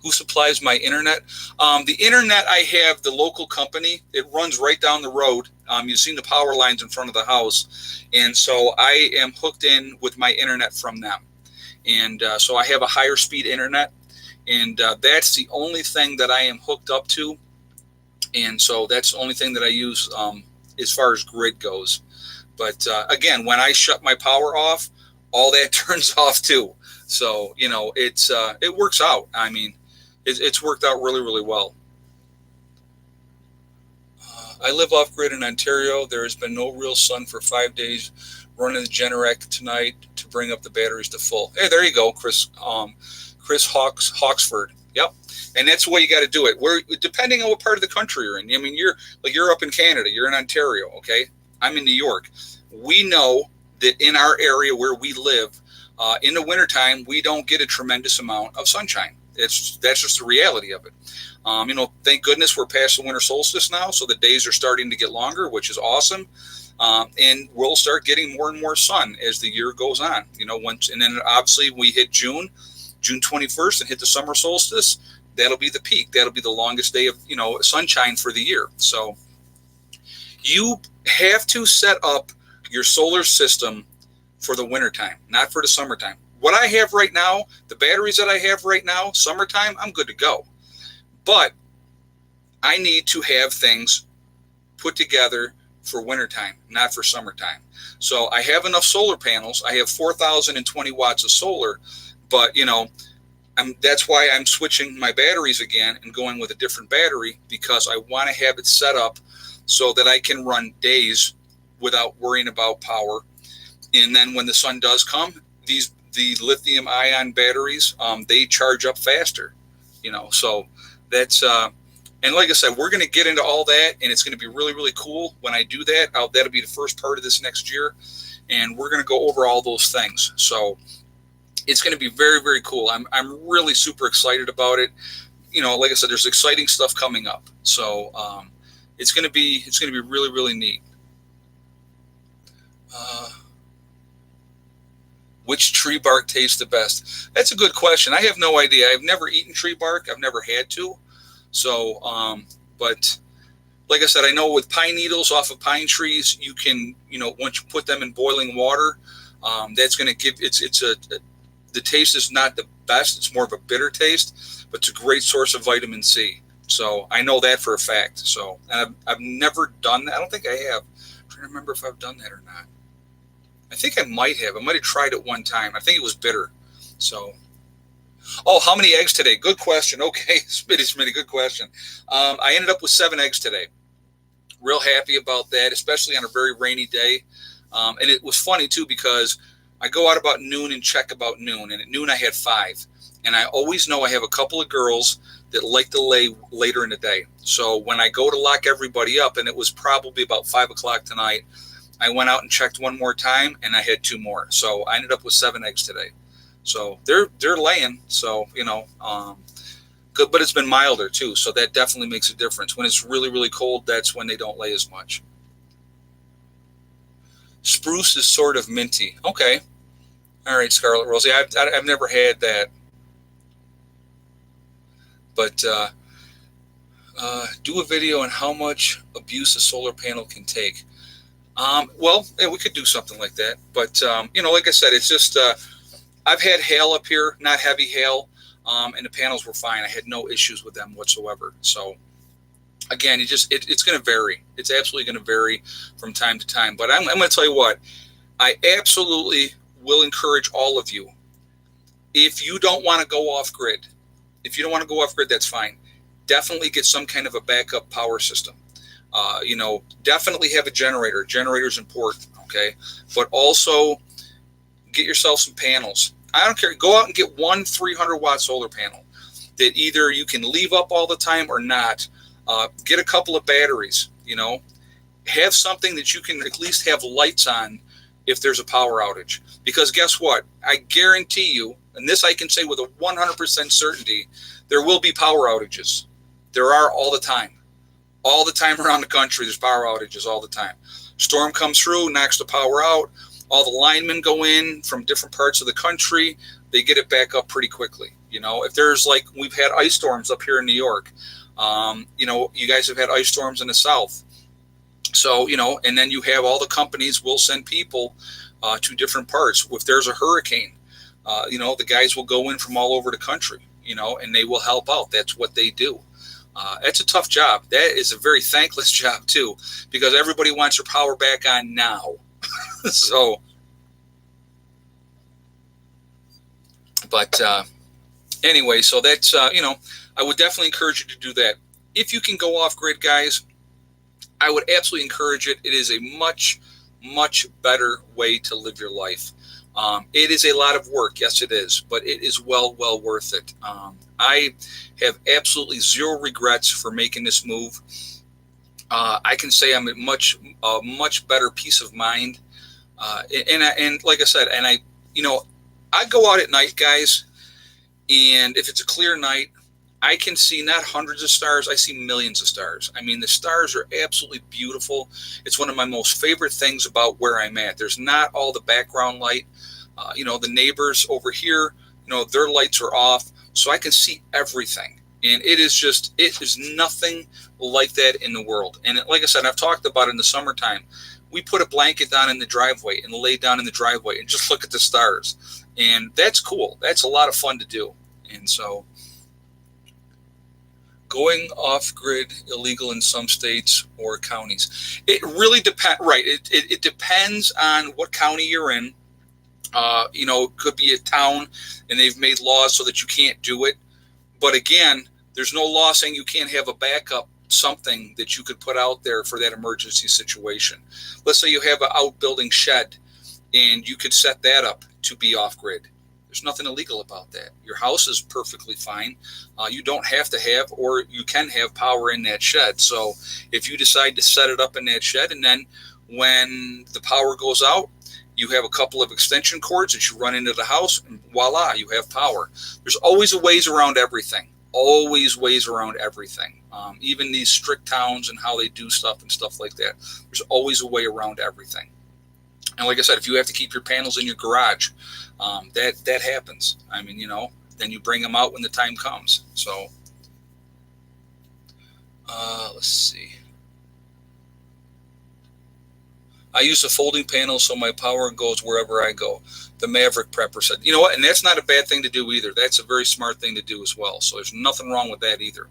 Who supplies my internet? The internet, I have the local company. It runs right down the road. You've seen the power lines in front of the house. And so I am hooked in with my internet from them. And so I have a higher speed internet. And that's the only thing that I am hooked up to. And so that's the only thing that I use as far as grid goes. But again, when I shut my power off, all that turns off too. So, it works out. I mean, it's worked out really, really well. I live off grid in Ontario. There has been no real sun for 5 days. Running the Generac tonight to bring up the batteries to full. Hey, there you go, Chris. Chris Hawksford. Yep. And that's the way you got to do it. Depending on what part of the country you're in. I mean, you're up in Canada. You're in Ontario. Okay. I'm in New York. We know that in our area where we live, in the wintertime, we don't get a tremendous amount of sunshine. That's just the reality of it. Thank goodness we're past the winter solstice now, so the days are starting to get longer, which is awesome. And we'll start getting more and more sun as the year goes on. And then obviously we hit June 21st, and hit the summer solstice. That'll be the peak. That'll be the longest day of sunshine for the year. So you have to set up your solar system for the wintertime, not for the summertime. What I have right now, the batteries that I have right now, summertime, I'm good to go. But I need to have things put together for wintertime, not for summertime. So I have enough solar panels. I have 4,020 watts of solar, but that's why I'm switching my batteries again and going with a different battery, because I want to have it set up so that I can run days without worrying about power. And then when the sun does come, the lithium ion batteries, they charge up faster, so that's, and like I said, we're going to get into all that, and it's going to be really, really cool when I do that. That'll be the first part of this next year, and we're going to go over all those things. So it's going to be very, very cool. I'm really super excited about it. Like I said, there's exciting stuff coming up. So it's going to be really, really neat. Which tree bark tastes the best? That's a good question. I have no idea. I've never eaten tree bark. I've never had to. So, but like I said, I know with pine needles off of pine trees, you can, once you put them in boiling water, that's going to give, the taste is not the best. It's more of a bitter taste, but it's a great source of vitamin C. So I know that for a fact. So, and I've never done that. I don't think I have. I'm trying to remember if I've done that or not. I think I might have. I might have tried it one time. I think it was bitter. So, how many eggs today? Good question. Okay, Smitty, good question. I ended up with 7 eggs today. Real happy about that, especially on a very rainy day. And it was funny, too, because I go out about noon and check about noon. And at noon, I had 5. And I always know I have a couple of girls that like to lay later in the day. So when I go to lock everybody up, and it was probably about 5 o'clock tonight, I went out and checked one more time, and I had 2 more. So I ended up with 7 eggs today. So they're laying. So, good, but it's been milder too. So that definitely makes a difference. When it's really, really cold, that's when they don't lay as much. Spruce is sort of minty. Okay. All right, Scarlet Rose. Yeah, I've never had that. But do a video on how much abuse a solar panel can take. Well, yeah, we could do something like that. But, like I said, it's just I've had hail up here, not heavy hail, and the panels were fine. I had no issues with them whatsoever. So again, it's going to vary. It's absolutely going to vary from time to time. But I'm going to tell you what, I absolutely will encourage all of you. If you don't want to go off grid, that's fine. Definitely get some kind of a backup power system. Definitely have a generator. Generator's important, okay? But also get yourself some panels. I don't care. Go out and get one 300-watt solar panel that either you can leave up all the time or not. Get a couple of batteries, have something that you can at least have lights on if there's a power outage. Because guess what? I guarantee you, and this I can say with a 100% certainty, there will be power outages. There are all the time. All the time around the country, there's power outages all the time. Storm comes through, knocks the power out. All the linemen go in from different parts of the country. They get it back up pretty quickly. If there's we've had ice storms up here in New York. You guys have had ice storms in the South. So, and then you have all the companies will send people to different parts. If there's a hurricane, the guys will go in from all over the country, and they will help out. That's what they do. That's a tough job. That is a very thankless job too, because everybody wants their power back on now. So, but anyway, so that's, I would definitely encourage you to do that. If you can go off grid, guys, I would absolutely encourage it. It is a much, much better way to live your life. It is a lot of work. Yes, it is, but it is well worth it. I have absolutely zero regrets for making this move. I can say I'm at much better peace of mind. And like I said, and I go out at night, guys, and if it's a clear night, I can see not hundreds of stars, I see millions of stars. I mean, the stars are absolutely beautiful. It's one of my most favorite things about where I'm at. There's not all the background light. The neighbors over here, their lights are off, so I can see everything. And it is nothing like that in the world. And like I said, I've talked about it in the summertime. We put a blanket down in the driveway and lay down in the driveway and just look at the stars. And that's cool. That's a lot of fun to do. And so going off grid illegal in some states or counties. It really depends. Right. It depends on what county you're in. It could be a town and they've made laws so that you can't do it. But again, there's no law saying you can't have a backup, something that you could put out there for that emergency situation. Let's say you have an outbuilding shed and you could set that up to be off grid. There's nothing illegal about that. Your house is perfectly fine. You don't have to have, or you can have power in that shed. So if you decide to set it up in that shed, and then when the power goes out, you have a couple of extension cords that you run into the house, and voila, you have power. There's always ways around everything. Always ways around everything. Even these strict towns and how they do stuff and stuff like that. There's always a way around everything. And like I said, if you have to keep your panels in your garage, that happens. I mean, then you bring them out when the time comes. So, let's see. I use a folding panel so my power goes wherever I go. The Maverick Prepper said, you know what? And that's not a bad thing to do either. That's a very smart thing to do as well. So there's nothing wrong with that either.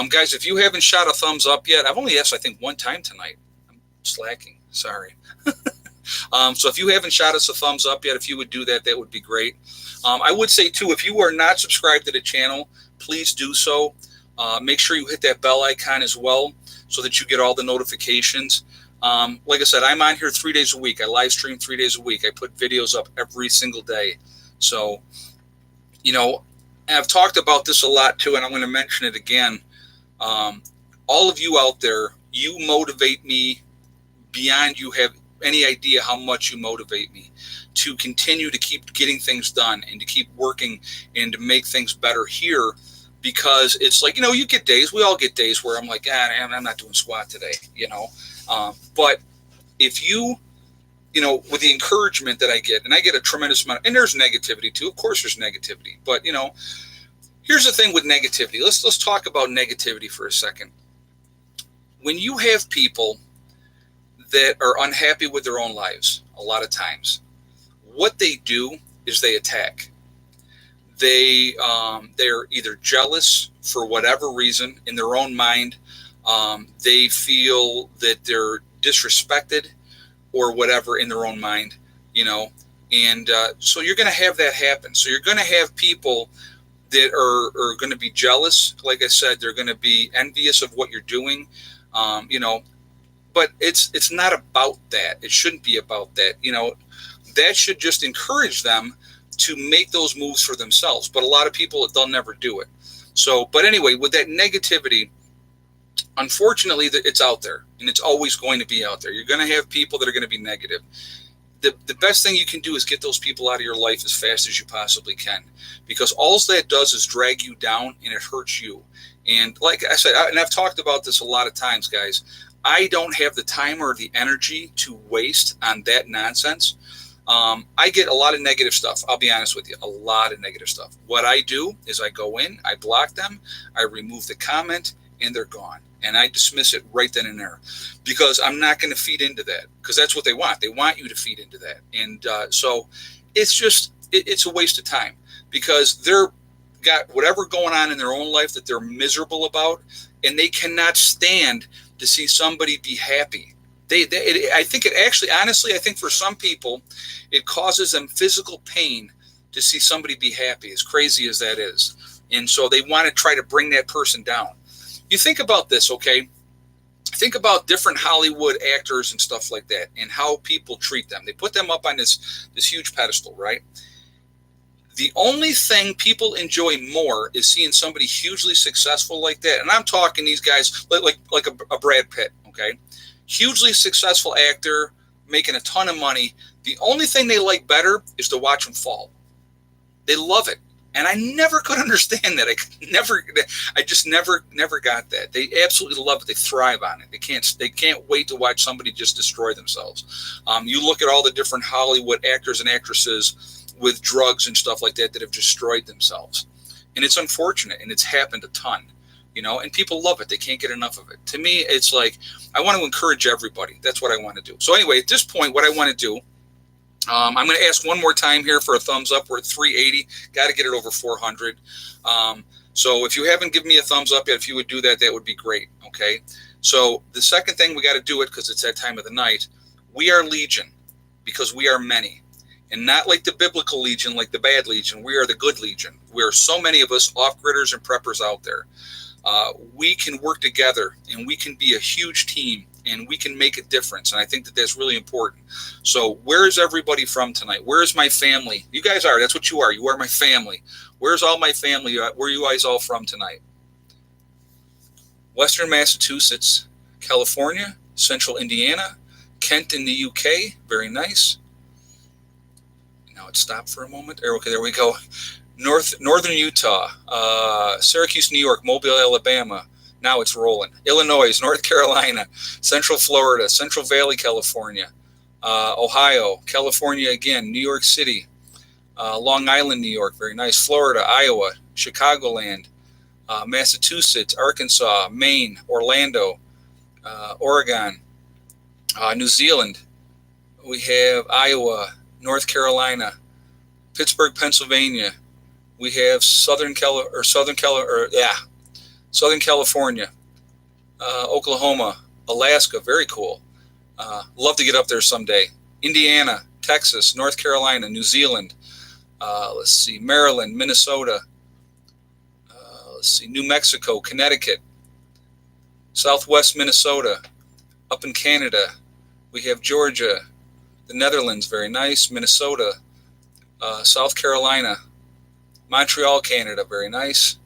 Guys, if you haven't shot a thumbs up yet, I've only asked, I think, one time tonight. I'm slacking. Sorry. So if you haven't shot us a thumbs up yet, if you would do that, that would be great. I would say, too, if you are not subscribed to the channel, please do so. Make sure you hit that bell icon as well so that you get all the notifications. Like I said, I'm on here 3 days a week. I live stream 3 days a week. I put videos up every single day. So, I've talked about this a lot, too, and I'm going to mention it again. All of you out there, you motivate me beyond you have any idea how much you motivate me to continue to keep getting things done and to keep working and to make things better here, because it's like, you get days, we all get days where I'm like, I'm not doing squat today, but if you, with the encouragement that I get, and I get a tremendous amount, and there's negativity too, of course there's negativity, but here's the thing with negativity. Let's talk about negativity for a second. When you have people that are unhappy with their own lives, a lot of times, what they do is they attack. They're either jealous for whatever reason in their own mind. They feel that they're disrespected or whatever in their own mind, you know. And so you're going to have that happen. So you're going to have people that are going to be jealous. Like I said, they're going to be envious of what you're doing, you know. But it's not about that. It shouldn't be about that. You know, that should just encourage them to make those moves for themselves. But a lot of people, they'll never do it. So, but anyway, with that negativity, unfortunately, it's out there, and it's always going to be out there. You're going to have people that are going to be negative. The best thing you can do is get those people out of your life as fast as you possibly can, because all that does is drag you down, and it hurts you. And like I said, and I've talked about this a lot of times, guys, I don't have the time or the energy to waste on that nonsense. I get a lot of negative stuff. I'll be honest with you, a lot of negative stuff. What I do is I go in, I block them, I remove the comment, and they're gone. And I dismiss it right then and there, because I'm not going to feed into that, because that's what they want. They want you to feed into that. And so it's just, it's a waste of time, because they're got whatever going on in their own life that they're miserable about, and they cannot stand to see somebody be happy. I think it actually, honestly, I think for some people, it causes them physical pain to see somebody be happy, as crazy as that is. And so they want to try to bring that person down. You think about this, okay? Think about different Hollywood actors and stuff like that, and how people treat them. They put them up on this huge pedestal, right? The only thing people enjoy more is seeing somebody hugely successful like that. And I'm talking these guys like a Brad Pitt, okay? Hugely successful actor, making a ton of money. The only thing they like better is to watch them fall. They love it. And I never could understand that. I just never got that. They absolutely love it. They thrive on it. They can't wait to watch somebody just destroy themselves. You look at all the different Hollywood actors and actresses with drugs and stuff like that have destroyed themselves. And it's unfortunate, and it's happened a ton, you know, and people love it. They can't get enough of it. To me, it's like, I want to encourage everybody. That's what I want to do. So anyway, at this point, what I want to do, I'm going to ask one more time here for a thumbs up. We're at 380. Got to get it over 400. So if you haven't given me a thumbs up yet, if you would do that, that would be great. Okay. So the second thing, we got to do it because it's that time of the night. We are legion because we are many. And not like the biblical legion, like the bad legion. We are the good legion. We are so many of us off-gridders and preppers out there. We can work together, and we can be a huge team, and we can make a difference. And I think that that's really important. So where is everybody from tonight? Where is my family? You guys are. That's what you are. You are my family. Where's all my family? Where are you guys all from tonight? Western Massachusetts, California, Central Indiana, Kent in the UK. Very nice. Now it stopped for a moment. Okay, there we go. Northern Utah, Syracuse, New York, Mobile, Alabama. Now it's rolling. Illinois, North Carolina, Central Florida, Central Valley, California, Ohio, California again, New York City, Long Island, New York, very nice. Florida, Iowa, Chicagoland, Massachusetts, Arkansas, Maine, Orlando, Oregon, New Zealand. We have Iowa, North Carolina, Pittsburgh, Pennsylvania. We have Southern California, Oklahoma, Alaska. Very cool. Love to get up there someday. Indiana, Texas, North Carolina, New Zealand. Let's see, Maryland, Minnesota. Let's see, New Mexico, Connecticut, Southwest Minnesota. Up in Canada, we have Georgia, the Netherlands. Very nice. Minnesota, South Carolina, Montreal, Canada. Very nice.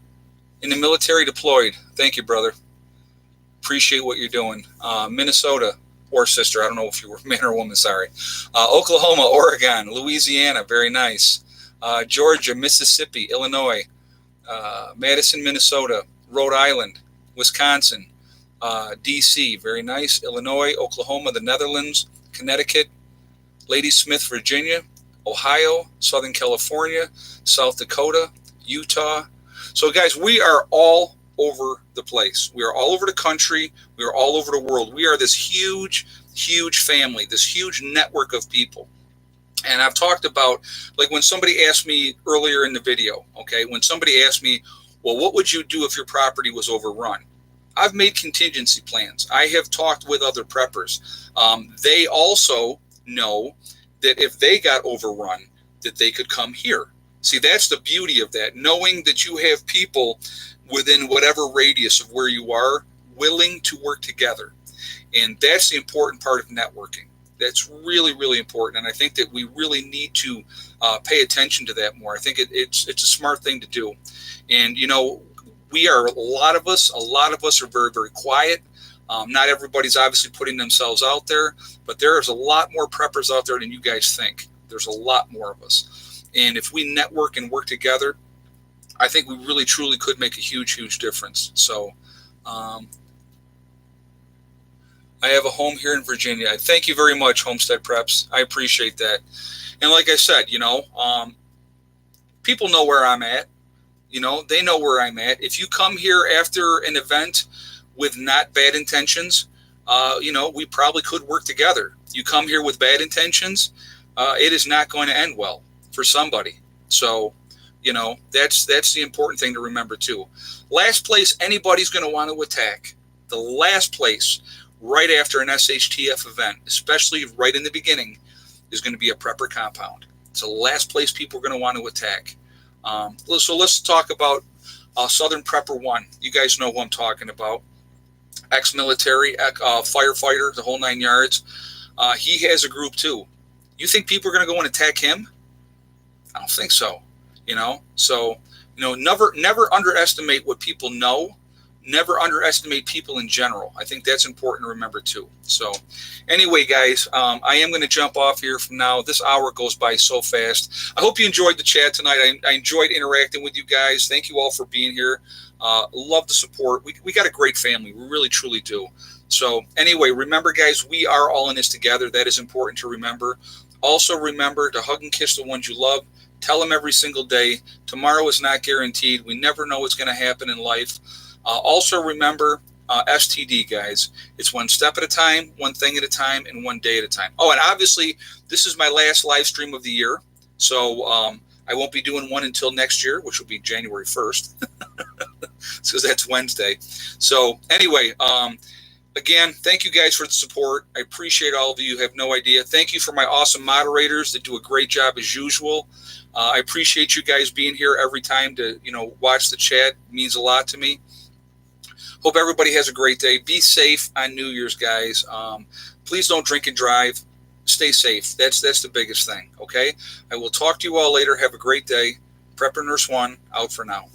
In the military deployed. Thank you, brother. Appreciate what you're doing. Minnesota, or sister. I don't know if you were man or woman. Sorry. Oklahoma, Oregon, Louisiana. Very nice. Georgia, Mississippi, Illinois, Madison, Minnesota, Rhode Island, Wisconsin, D.C. Very nice. Illinois, Oklahoma, the Netherlands, Connecticut, Ladysmith, Virginia, Ohio, Southern California, South Dakota, Utah. So, guys, we are all over the place. We are all over the country. We are all over the world. We are this huge, huge family, this huge network of people. And I've talked about, like when somebody asked me earlier in the video, okay, when somebody asked me, well, what would you do if your property was overrun? I've made contingency plans. I have talked with other preppers. They also know that if they got overrun, that they could come here. See, that's the beauty of that, knowing that you have people within whatever radius of where you are willing to work together. And that's the important part of networking. That's really, really important. And I think that we really need to pay attention to that more. I think it's a smart thing to do. And, you know, a lot of us are very, very quiet. Not everybody's obviously putting themselves out there, but there's a lot more preppers out there than you guys think. There's a lot more of us. And if we network and work together, I think we really, truly could make a huge, huge difference. So, I have a home here in Virginia. Thank you very much, Homestead Preps. I appreciate that. And like I said, you know, people know where I'm at. You know, they know where I'm at. If you come here after an event with not bad intentions, you know, we probably could work together. You come here with bad intentions, it is not going to end well for somebody. So, you know, that's the important thing to remember too. Last place anybody's going to want to attack. The last place right after an SHTF event, especially right in the beginning, is going to be a prepper compound. It's the last place people are going to want to attack. So let's talk about Southern Prepper 1. You guys know who I'm talking about. Ex-military, firefighter, the whole 9 yards. He has a group too. You think people are going to go and attack him? I don't think so. You know, so, you know, never underestimate what people know. Never underestimate people in general. I think that's important to remember too. So anyway, guys, I am going to jump off here from now. This hour goes by so fast. I hope you enjoyed the chat tonight. I enjoyed interacting with you guys. Thank you all for being here. Love the support. We got a great family. We really, truly do. So anyway, remember, guys, we are all in this together. That is important to remember. Also remember to hug and kiss the ones you love. Tell them every single day. Tomorrow is not guaranteed. We never know what's going to happen in life. Also remember STD, guys. It's one step at a time, one thing at a time, and one day at a time. Oh, and obviously, this is my last live stream of the year. So I won't be doing one until next year, which will be January 1st. because that's Wednesday. So anyway, again, thank you guys for the support. I appreciate all of you. You have no idea. Thank you for my awesome moderators that do a great job as usual. I appreciate you guys being here every time to, watch the chat. It means a lot to me. Hope everybody has a great day. Be safe on New Year's, guys. Please don't drink and drive. Stay safe. That's the biggest thing, okay? I will talk to you all later. Have a great day. Prepper Nurse 1 out for now.